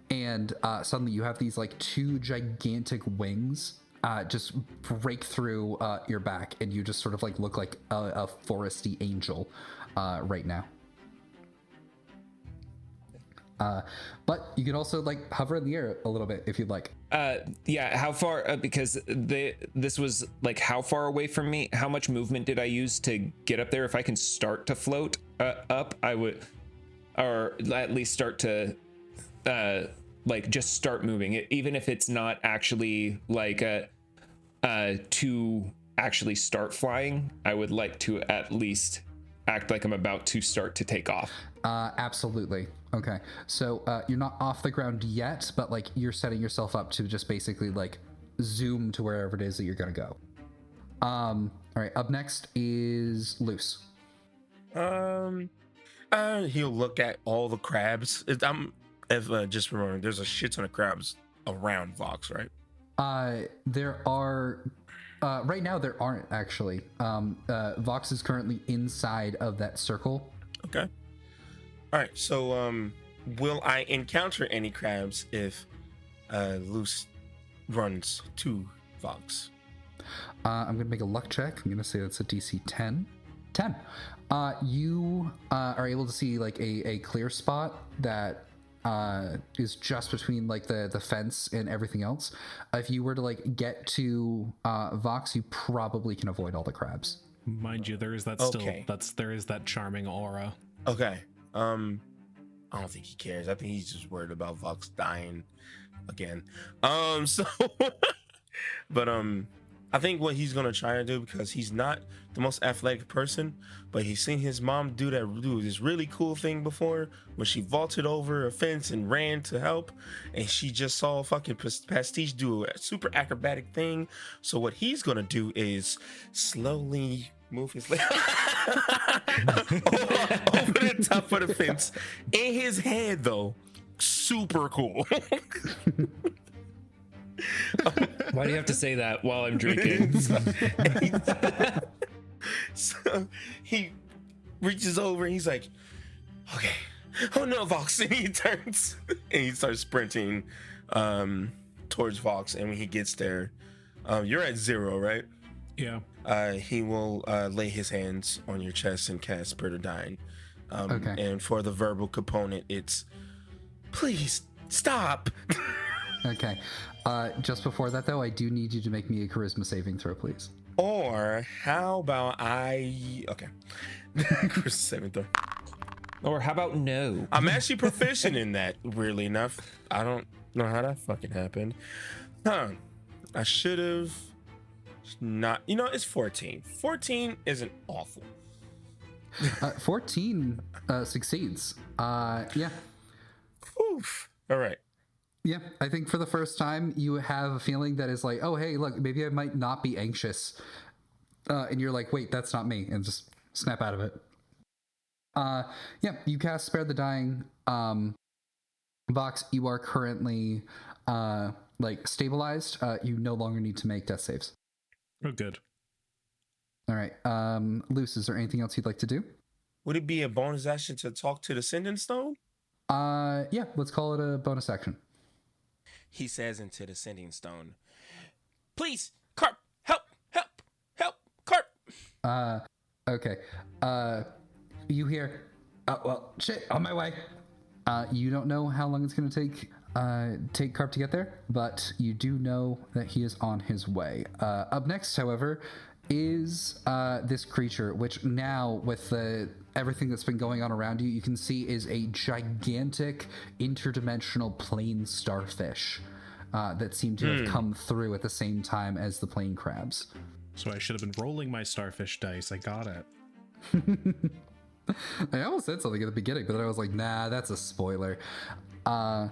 And suddenly you have these like 2 gigantic wings just break through your back, and you just sort of like look like a foresty angel right now. But you can also like hover in the air a little bit if you'd like. Yeah, how far? Because this was like how far away from me? How much movement did I use to get up there? If I can start to float up, I would, or at least start to like just start moving it, even if it's not actually like to actually start flying. I would like to at least act like I'm about to start to take off. Absolutely. Okay, so you're not off the ground yet, but like you're setting yourself up to just basically like zoom to wherever it is that you're gonna go. All right, up next is Luce. He'll look at all the crabs. Just remembering, there's a shit ton of crabs around Vox, right? There are. Right now, there aren't actually. Vox is currently inside of that circle. Okay. All right. So, will I encounter any crabs if Luce runs to Vox? I'm gonna make a luck check. I'm gonna say that's a DC 10. 10. You are able to see like a clear spot that is just between like the fence and everything else. If you were to like get to Vox, you probably can avoid all the crabs. Mind you, there is that there is that charming aura. Okay. I don't think he cares. I think he's just worried about Vox dying again. So but I think what he's gonna try to do, because he's not the most athletic person, but he's seen his mom do this really cool thing before, when she vaulted over a fence and ran to help, and she just saw fucking Pastiche do a super acrobatic thing. So what he's gonna do is slowly move his leg over the top of the fence. In his head, though, super cool. Why do you have to say that while I'm drinking? So he reaches over and he's like, okay, oh no, Vox. And he turns and he starts sprinting towards Vox. And when he gets there, you're at 0, right? Yeah. He will lay his hands on your chest and cast Spirit of Dying. Okay. And for the verbal component, it's please stop. Okay. Just before that, though, I do need you to make me a charisma saving throw, please. Or how about okay. Charisma saving throw. Or how about no? I'm actually proficient in that, weirdly enough. I don't know how that fucking happened. I should have not. It's 14. 14 isn't awful. 14 succeeds. Yeah. Oof. All right. Yeah, I think for the first time you have a feeling that is like, oh, hey, look, maybe I might not be anxious. And you're like, wait, that's not me. And just snap out of it. Yeah, you cast Spare the Dying. Vox, you are currently stabilized. You no longer need to make death saves. Oh, good. All right. Luce, is there anything else you'd like to do? Would it be a bonus action to talk to the Sending Stone? Yeah, let's call it a bonus action. He says into the Sending Stone, please, Carp, help, Carp. Okay. You hear, oh, well, shit, on my way. You don't know how long it's going to take Carp to get there, but you do know that he is on his way. Up next, however, is this creature, which now with everything that's been going on around you, you can see is a gigantic interdimensional plane starfish that seem to have come through at the same time as the plane crabs. So I should have been rolling my starfish dice. I got it. I almost said something at the beginning, but then I was like, nah, that's a spoiler. All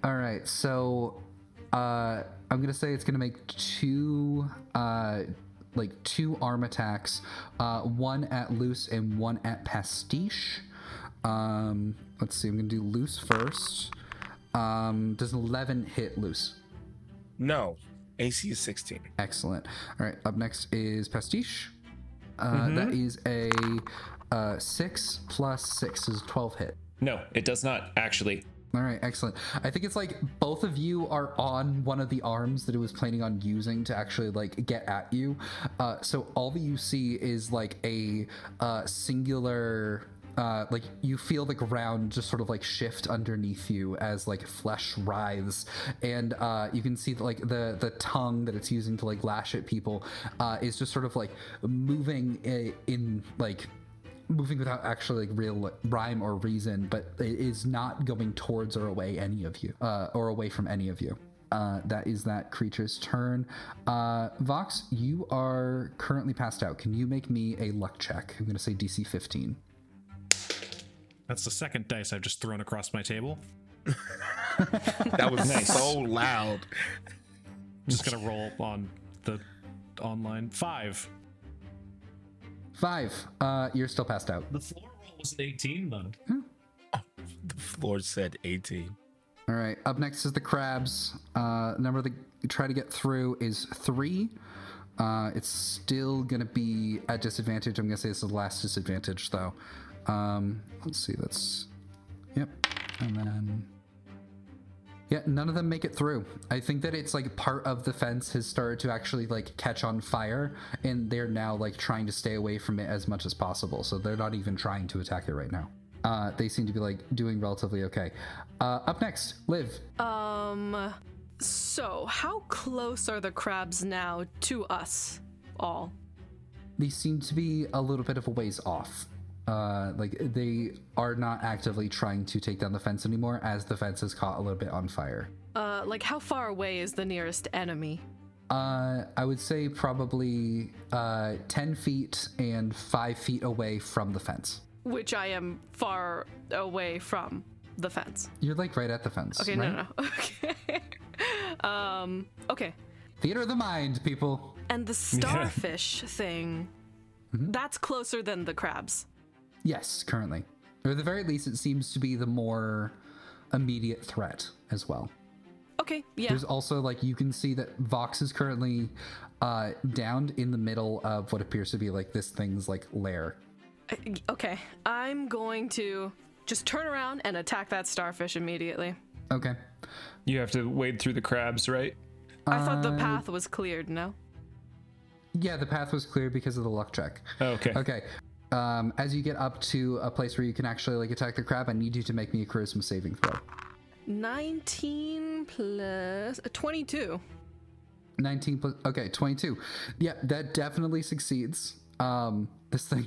right, so I'm gonna say it's gonna make two arm attacks, one at Loose and one at Pastiche. Let's see, I'm gonna do Loose first. Does 11 hit Loose? No, AC is 16. Excellent. All right, up next is Pastiche. That is a 6 plus 6 is 12 hit. No, it does not, actually. All right, excellent. I think it's like both of you are on one of the arms that it was planning on using to actually get at you. So all that you see is like a singular, you feel the ground just sort of shift underneath you as flesh writhes, and you can see the tongue that it's using to lash at people is just sort of moving moving without actually real rhyme or reason, but it is not going towards or away any of you, or away from any of you. That is that creature's turn. Vox, you are currently passed out. Can you make me a luck check? I'm going to say DC 15. That's the second dice I've just thrown across my table. That was so loud. I'm just gonna roll on the online 5. 5. You're still passed out. The floor roll was an 18 then. The floor said 18. All right. Up next is the crabs. Number that you try to get through is 3. It's still gonna be at disadvantage. I'm gonna say this is the last disadvantage though. Let's see. Yep. And then. Yeah, none of them make it through. I think that it's part of the fence has started to actually catch on fire, and they're now trying to stay away from it as much as possible. So they're not even trying to attack it right now. They seem to be doing relatively okay. Up next, Liv. So how close are the crabs now to us all? They seem to be a little bit of a ways off. They are not actively trying to take down the fence anymore, as the fence is caught a little bit on fire. How far away is the nearest enemy? I would say probably 10 feet and 5 feet away from the fence. Which I am far away from the fence. You're right at the fence. Okay, right? no. Okay. Okay. Theater of the mind, people. And the starfish thing, that's closer than the crabs. Yes, currently. Or at the very least, it seems to be the more immediate threat as well. Okay, yeah. There's also like you can see that Vox is currently downed in the middle of what appears to be like this thing's like lair. Okay, I'm going to just turn around and attack that starfish immediately. Okay. You have to wade through the crabs, right? I thought the path was cleared, no? Yeah, the path was clear because of the luck check. Okay. Okay. As you get up to a place where you can actually like attack the crab, I need you to make me a charisma saving throw. 19 plus 22. 19 plus, okay, 22. Yeah, that definitely succeeds. This thing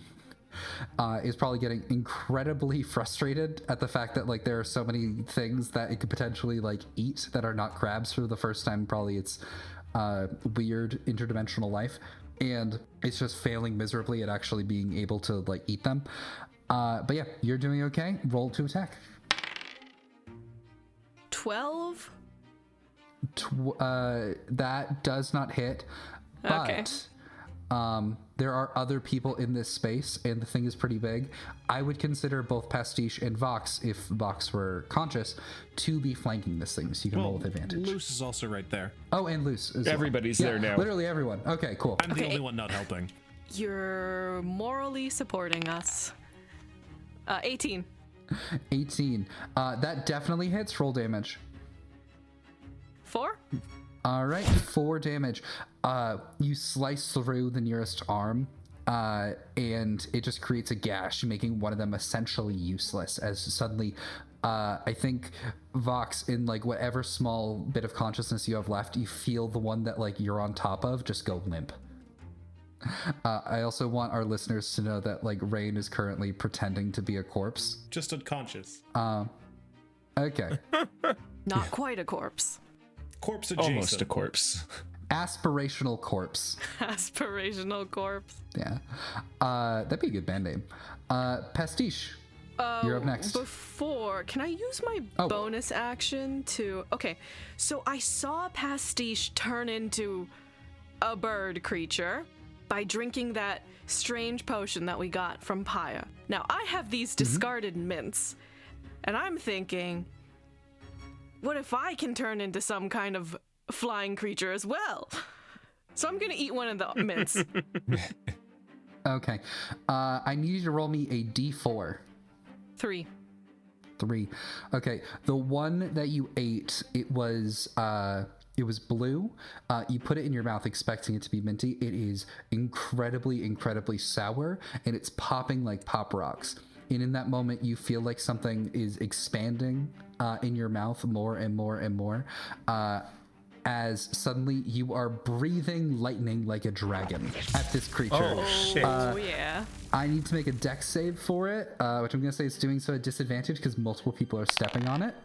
is probably getting incredibly frustrated at the fact that like there are so many things that it could potentially like eat that are not crabs for the first time probably its weird interdimensional life, and it's just failing miserably at actually being able to like eat them. But yeah, you're doing okay. Roll to attack. 12. That does not hit, but Okay. there are other people in this space, and the thing is pretty big. I would consider both Pastiche and Vox, if Vox were conscious, to be flanking this thing, so you can roll with advantage. Luce is also right there. Oh, and Luce as well. Everybody's Yeah, there now. Literally everyone. Okay, cool. I'm the only one not helping. You're morally supporting us. 18. 18. That definitely hits. Roll damage. 4? All right, 4 damage. You slice through the nearest arm, and it just creates a gash, making one of them essentially useless. As suddenly, I think Vox, in like whatever small bit of consciousness you have left, you feel the one that like you're on top of just go limp. I also want our listeners to know that like Rayne is currently pretending to be a corpse. Just unconscious. Okay. Not quite a corpse. Corpse adjacent. Almost a corpse. Aspirational corpse. Aspirational corpse. Yeah. That'd be a good band name. Pastiche. You're up next. Before, can I use my bonus action to... Okay, so I saw Pastiche turn into a bird creature by drinking that strange potion that we got from Paya. Now, I have these discarded mints, and I'm thinking, what if I can turn into some kind of flying creature as well? So I'm gonna eat one of the mints. Okay. I need you to roll me a d4. 3. 3. Okay. The one that you ate, it was blue. You put it in your mouth expecting it to be minty. It is incredibly sour, and it's popping like pop rocks. And in that moment, you feel like something is expanding in your mouth more and more and more, as suddenly you are breathing lightning like a dragon at this creature. Oh, shit. Oh, yeah. I need to make a dex save for it, which I'm going to say is doing so at disadvantage because multiple people are stepping on it.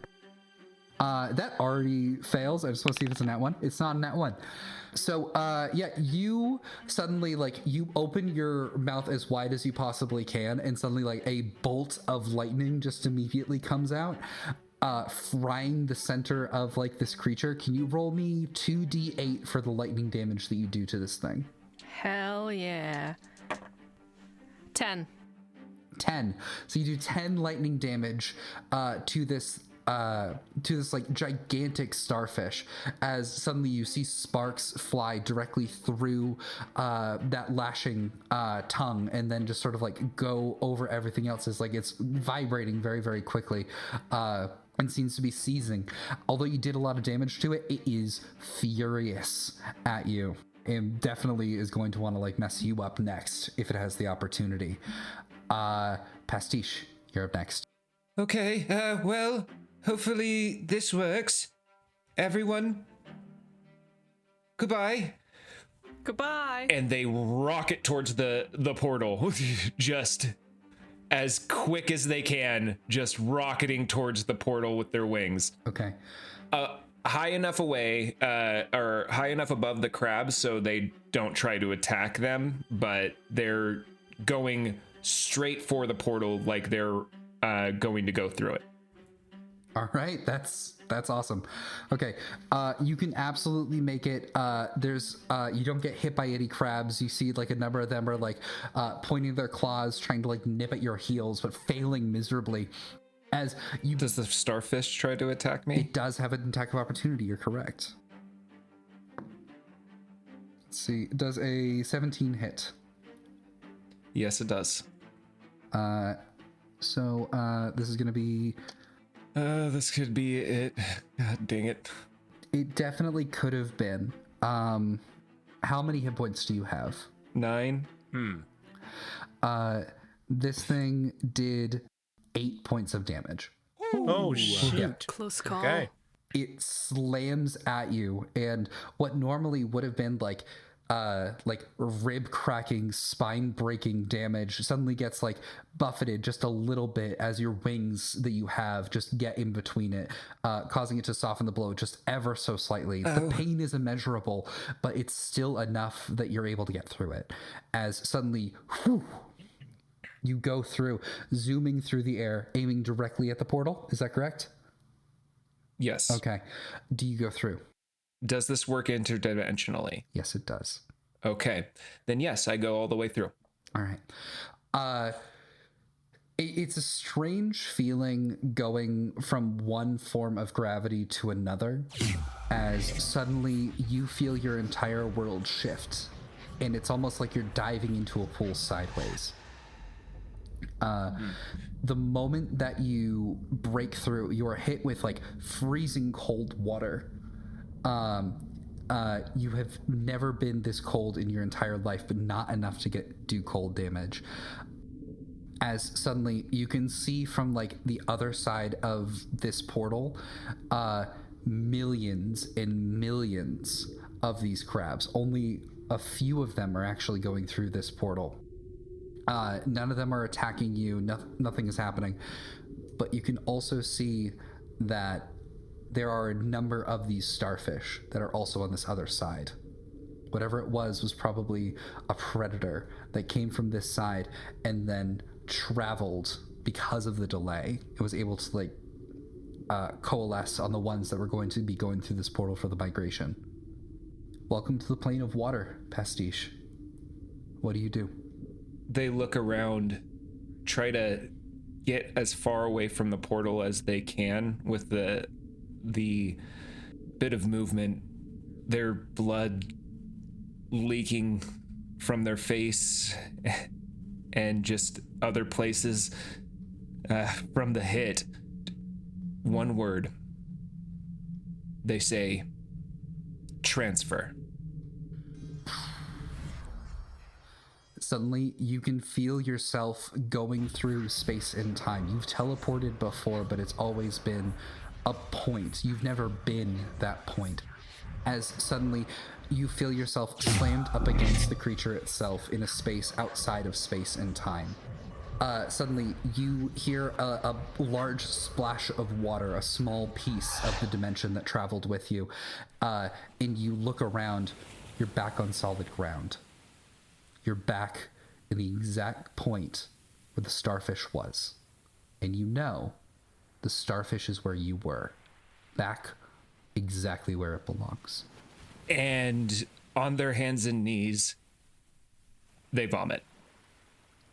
That already fails. I just want to see if it's a nat 1. It's not a nat 1. So, yeah, you suddenly, like, you open your mouth as wide as you possibly can, and suddenly, like, a bolt of lightning just immediately comes out, frying the center of, like, this creature. Can you roll me 2d8 for the lightning damage that you do to this thing? Hell yeah. 10. 10. So you do 10 lightning damage to this like gigantic starfish, as suddenly you see sparks fly directly through that lashing tongue, and then just sort of like go over everything else as like it's vibrating very quickly, and seems to be seizing. Although you did a lot of damage to it, it is furious at you and definitely is going to want to like mess you up next if it has the opportunity. Pastiche, you're up next. Okay, well, hopefully this works. Everyone, goodbye. Goodbye. And they rocket towards the portal, just as quick as they can, just rocketing towards the portal with their wings. Okay. High enough away, or high enough above the crabs so they don't try to attack them, but they're going straight for the portal like they're going to go through it. All right, that's awesome. Okay, you can absolutely make it. There's you don't get hit by any crabs. You see like a number of them are like pointing their claws, trying to like nip at your heels, but failing miserably. As you, Does the starfish try to attack me? it does have an attack of opportunity. You're correct. Let's see. Does a 17 hit? Yes, it does. So this is gonna be. This could be it. God dang it. It definitely could have been. How many hit points do you have? 9. This thing did 8 points of damage. Oh shit! Yeah. Close call. Okay. It slams at you, and what normally would have been like rib cracking, spine breaking damage suddenly gets like buffeted just a little bit as your wings that you have just get in between it, causing it to soften the blow just ever so slightly. The pain is immeasurable, but it's still enough that you're able to get through it. As suddenly, whew, you go through, zooming through the air, aiming directly at the portal. Is that correct? Yes. Okay. Do you go through? Does this work interdimensionally? Yes, it does. Okay. Then yes, I go all the way through. All right. It's a strange feeling going from one form of gravity to another, as suddenly you feel your entire world shift, and it's almost like you're diving into a pool sideways. The moment that you break through, you are hit with like freezing cold water. You have never been this cold in your entire life, but not enough to do cold damage. As suddenly you can see from like the other side of this portal, millions and millions of these crabs. Only a few of them are actually going through this portal. None of them are attacking you. Nothing is happening. But you can also see that there are a number of these starfish that are also on this other side. Whatever it was probably a predator that came from this side and then traveled because of the delay. It was able to like coalesce on the ones that were going to be going through this portal for the migration. Welcome to the plane of water, Pastiche. What do you do? They look around, try to get as far away from the portal as they can with the bit of movement. Their blood leaking from their face and just other places from the hit. One word. They say, transfer. Suddenly, you can feel yourself going through space and time. You've teleported before, but it's always been a point. You've never been that point. As suddenly, you feel yourself slammed up against the creature itself in a space outside of space and time. Suddenly, you hear a large splash of water, a small piece of the dimension that traveled with you, and you look around. You're back on solid ground. You're back in the exact point where the starfish was. And you know the starfish is where you were. Back exactly where it belongs. And on their hands and knees, they vomit.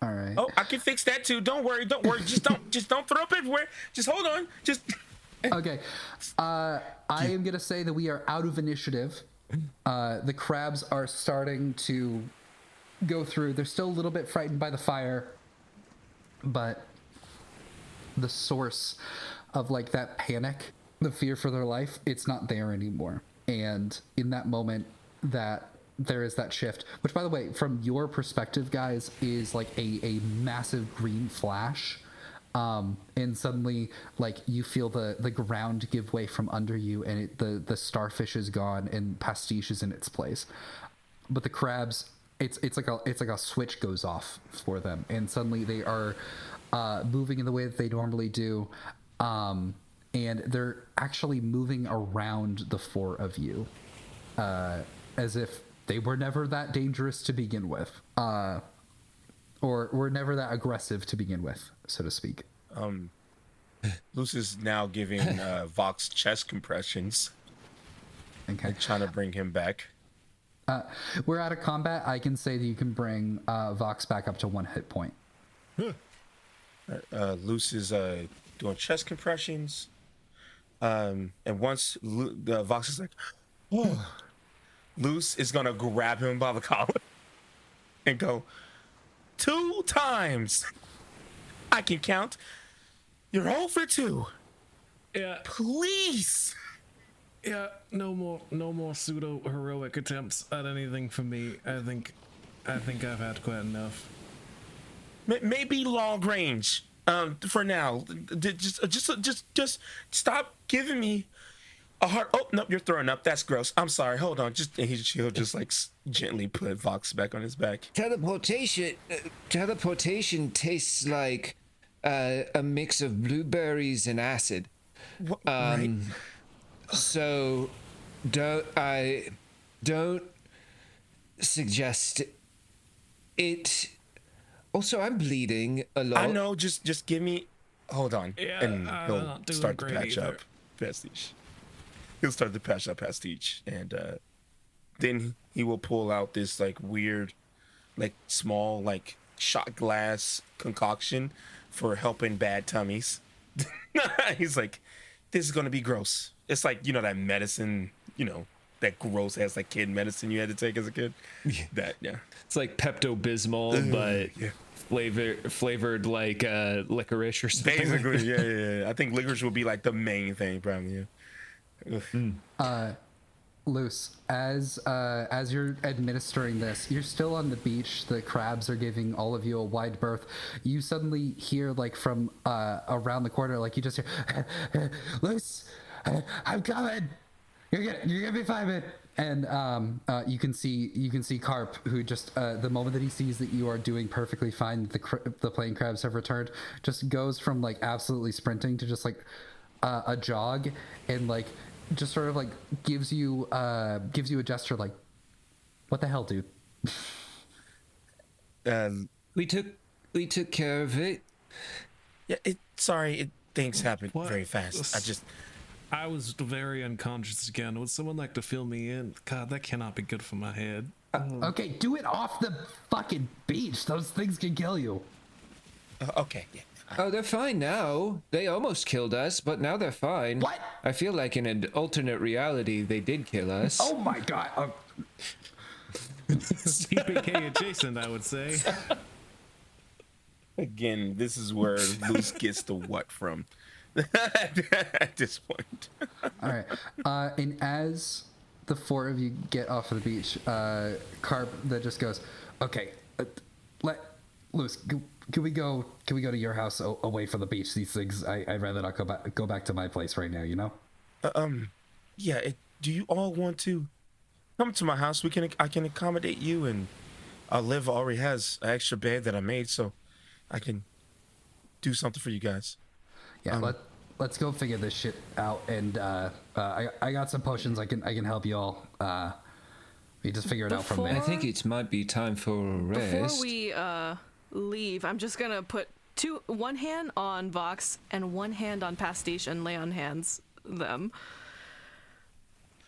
All right. Oh, I can fix that too. Don't worry. Just don't throw up everywhere. Just hold on. Just Okay. I am going to say that we are out of initiative. The crabs are starting to go through. They're still a little bit frightened by the fire, but the source of like that panic, the fear for their life, it's not there anymore. And in that moment that there is that shift, which by the way, from your perspective, guys, is like a massive green flash. And suddenly like you feel the ground give way from under you, and the starfish is gone and Pastiche is in its place. But the crabs, it's like a switch goes off for them, and suddenly they are moving in the way that they normally do, and they're actually moving around the four of you, as if they were never that dangerous to begin with, or were never that aggressive to begin with, so to speak. Luce is now giving Vox chest compressions. Okay. Trying to bring him back. We're out of combat. I can say that you can bring Vox back up to 1 hit point. Luce is doing chest compressions. And once the Vox is like, oh, Luce is gonna grab him by the collar and go 2 times. I can count. You're all for 2. Yeah. Please. Yeah. No more pseudo heroic attempts at anything from me. I think I've had quite enough. Maybe long range. For now. Just stop giving me a heart. Oh no, you're throwing up. That's gross. I'm sorry. Hold on. He'll just like gently put Vox back on his back. Teleportation tastes like a mix of blueberries and acid. What, right? So don't suggest it. Also, I'm bleeding a lot. I know. Just give me. Hold on. Yeah, and he'll not doing start to great patch either. up Pastiche. He'll start to patch up Pastiche, and then he will pull out this like weird, like small like shot glass concoction for helping bad tummies. He's like, this is gonna be gross. It's like, you know, that medicine, you know, that gross ass like kid medicine you had to take as a kid. That, yeah. It's like Pepto-Bismol, but yeah. flavored like licorice or something. Basically, yeah. I think licorice will be like the main thing, probably. Yeah. Luce, as you're administering this, you're still on the beach. The crabs are giving all of you a wide berth. You suddenly hear, like, from around the corner, like, you just hear, Luce, I'm coming. You're gonna be fine, man. And you can see Carp, who just the moment that he sees that you are doing perfectly fine, the plane crabs have returned, just goes from like absolutely sprinting to just like a jog, and like just sort of like gives you a gesture like, what the hell, dude? We took care of it. Yeah, things happen What? very fast. I was very unconscious again. Would someone like to fill me in? God, that cannot be good for my head. Okay, do it off the fucking beach. Those things can kill you. Okay, yeah. Oh, they're fine now. They almost killed us, but now they're fine. What? I feel like in an alternate reality, they did kill us. Oh my god. CPK adjacent, I would say. Again, this is where Luce gets the what from. At this point. All right. And as the 4 of you get off of the beach, Carp that just goes, okay, Luce, can we go to your house away from the beach? These things, I'd rather not go back to my place right now, you know? Yeah, do you all want to come to my house? I can accommodate you, and Liv already has an extra bed that I made, so I can do something for you guys. Yeah, let's go figure this shit out, and I got some potions I can help you all. You just figure it out from there. I think it might be time for a rest. Before we leave, I'm just gonna put one hand on Vox and one hand on Pastiche and lay on hands them,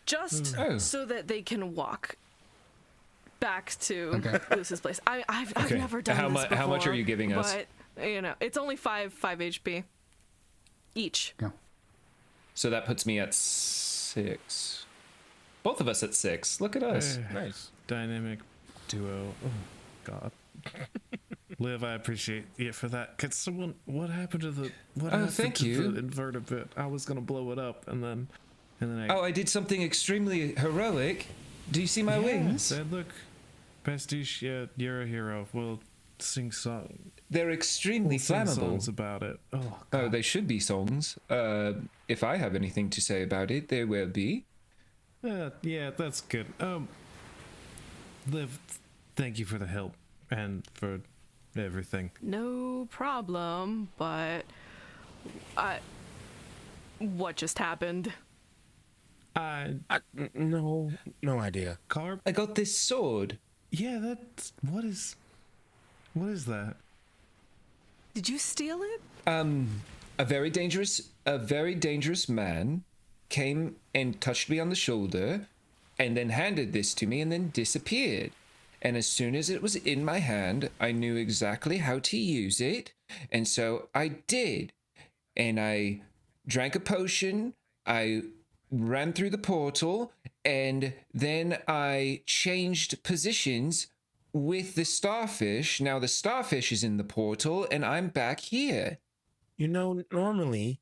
just so that they can walk back to Luce's place. I've never done this before. How much are you giving us? But you know, it's only 5 HP each. Yeah. So that puts me at 6. Both of us at 6. Look at us. Nice. Dynamic duo. Oh, God. Liv, I appreciate you for that. Could someone... What happened to the... What happened thank to you. the invertebrate? I was going to blow it up, and then I did something extremely heroic. Do you see my wings? Said, look, Pastiche, yeah, you're a hero. We'll sing songs. They're extremely flammable. Songs about it. Oh, God. Oh, they should be songs. If I have anything to say about it, there will be. Yeah, that's good. Liv, thank you for the help and for everything. No problem, but what just happened? No idea. Carp? I got this sword. Yeah, that's... What is that? Did you steal it? A very dangerous man came and touched me on the shoulder and then handed this to me and then disappeared. And as soon as it was in my hand, I knew exactly how to use it. And so I did. and I drank a potion. I ran through the portal, and then I changed positions with the starfish. Now the starfish is in the portal, and I'm back here. You know, normally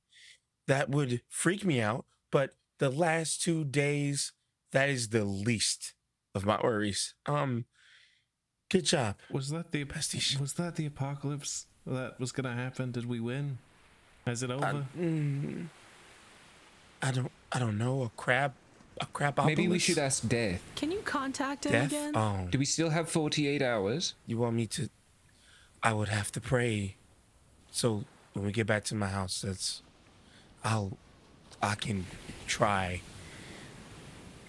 that would freak me out, but the last 2 days, that is the least of my worries. Good job. Was that the apocalypse that was gonna happen? Did we win? Is it over? I don't know. A crab. Maybe we should ask Death. Can you contact him Death. again? Oh, Do we still have 48 hours? you want me to? I would have to pray. So when we get back to my house, I can try.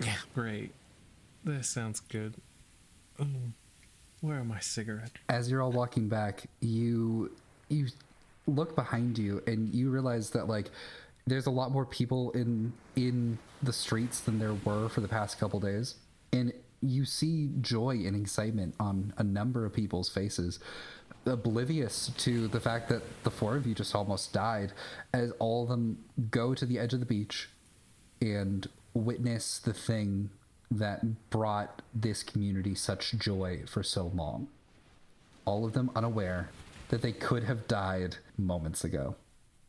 Yeah. Great. That sounds good. Where are my cigarettes? As you're all walking back, you look behind you and you realize that like there's a lot more people in the streets than there were for the past couple days, and you see joy and excitement on a number of people's faces, oblivious to the fact that the four of you just almost died, as all of them go to the edge of the beach and witness the thing that brought this community such joy for so long. All of them unaware that they could have died moments ago.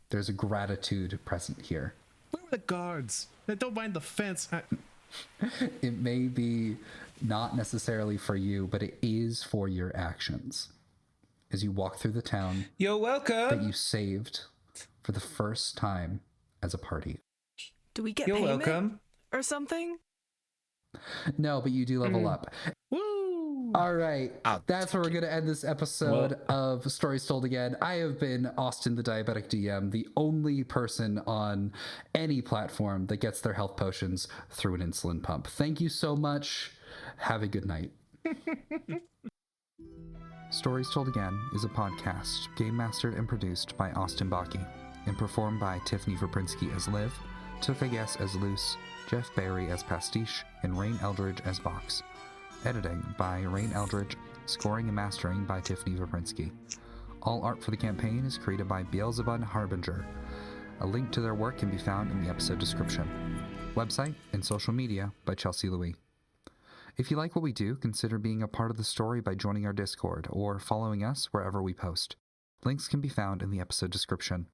There's a gratitude present here. Where were the guards? Don't mind the fence. It may be not necessarily for you, but it is for your actions. As you walk through the town You're welcome. that you saved for the first time as a party. Do we get You're payment welcome. or something? No, but you do level up. Woo! All right. That's where we're going to end this episode of Stories Told Again. I have been Austin, the Diabetic DM, the only person on any platform that gets their health potions through an insulin pump. Thank you so much. Have a good night. Stories Told Again is a podcast game mastered and produced by Austin Baki and performed by Tiffany Veprinski as Liv, Took I Guess as Luce, Jeff Barry as Pastiche, and Rayne Eldridge as Vox. Editing by Rayne Eldridge, scoring and mastering by Tiffany Veprinski. All art for the campaign is created by Beelzebub Harbinger. A link to their work can be found in the episode description. Website and social media by Chelsea Louis. If you like what we do, consider being a part of the story by joining our Discord or following us wherever we post. Links can be found in the episode description.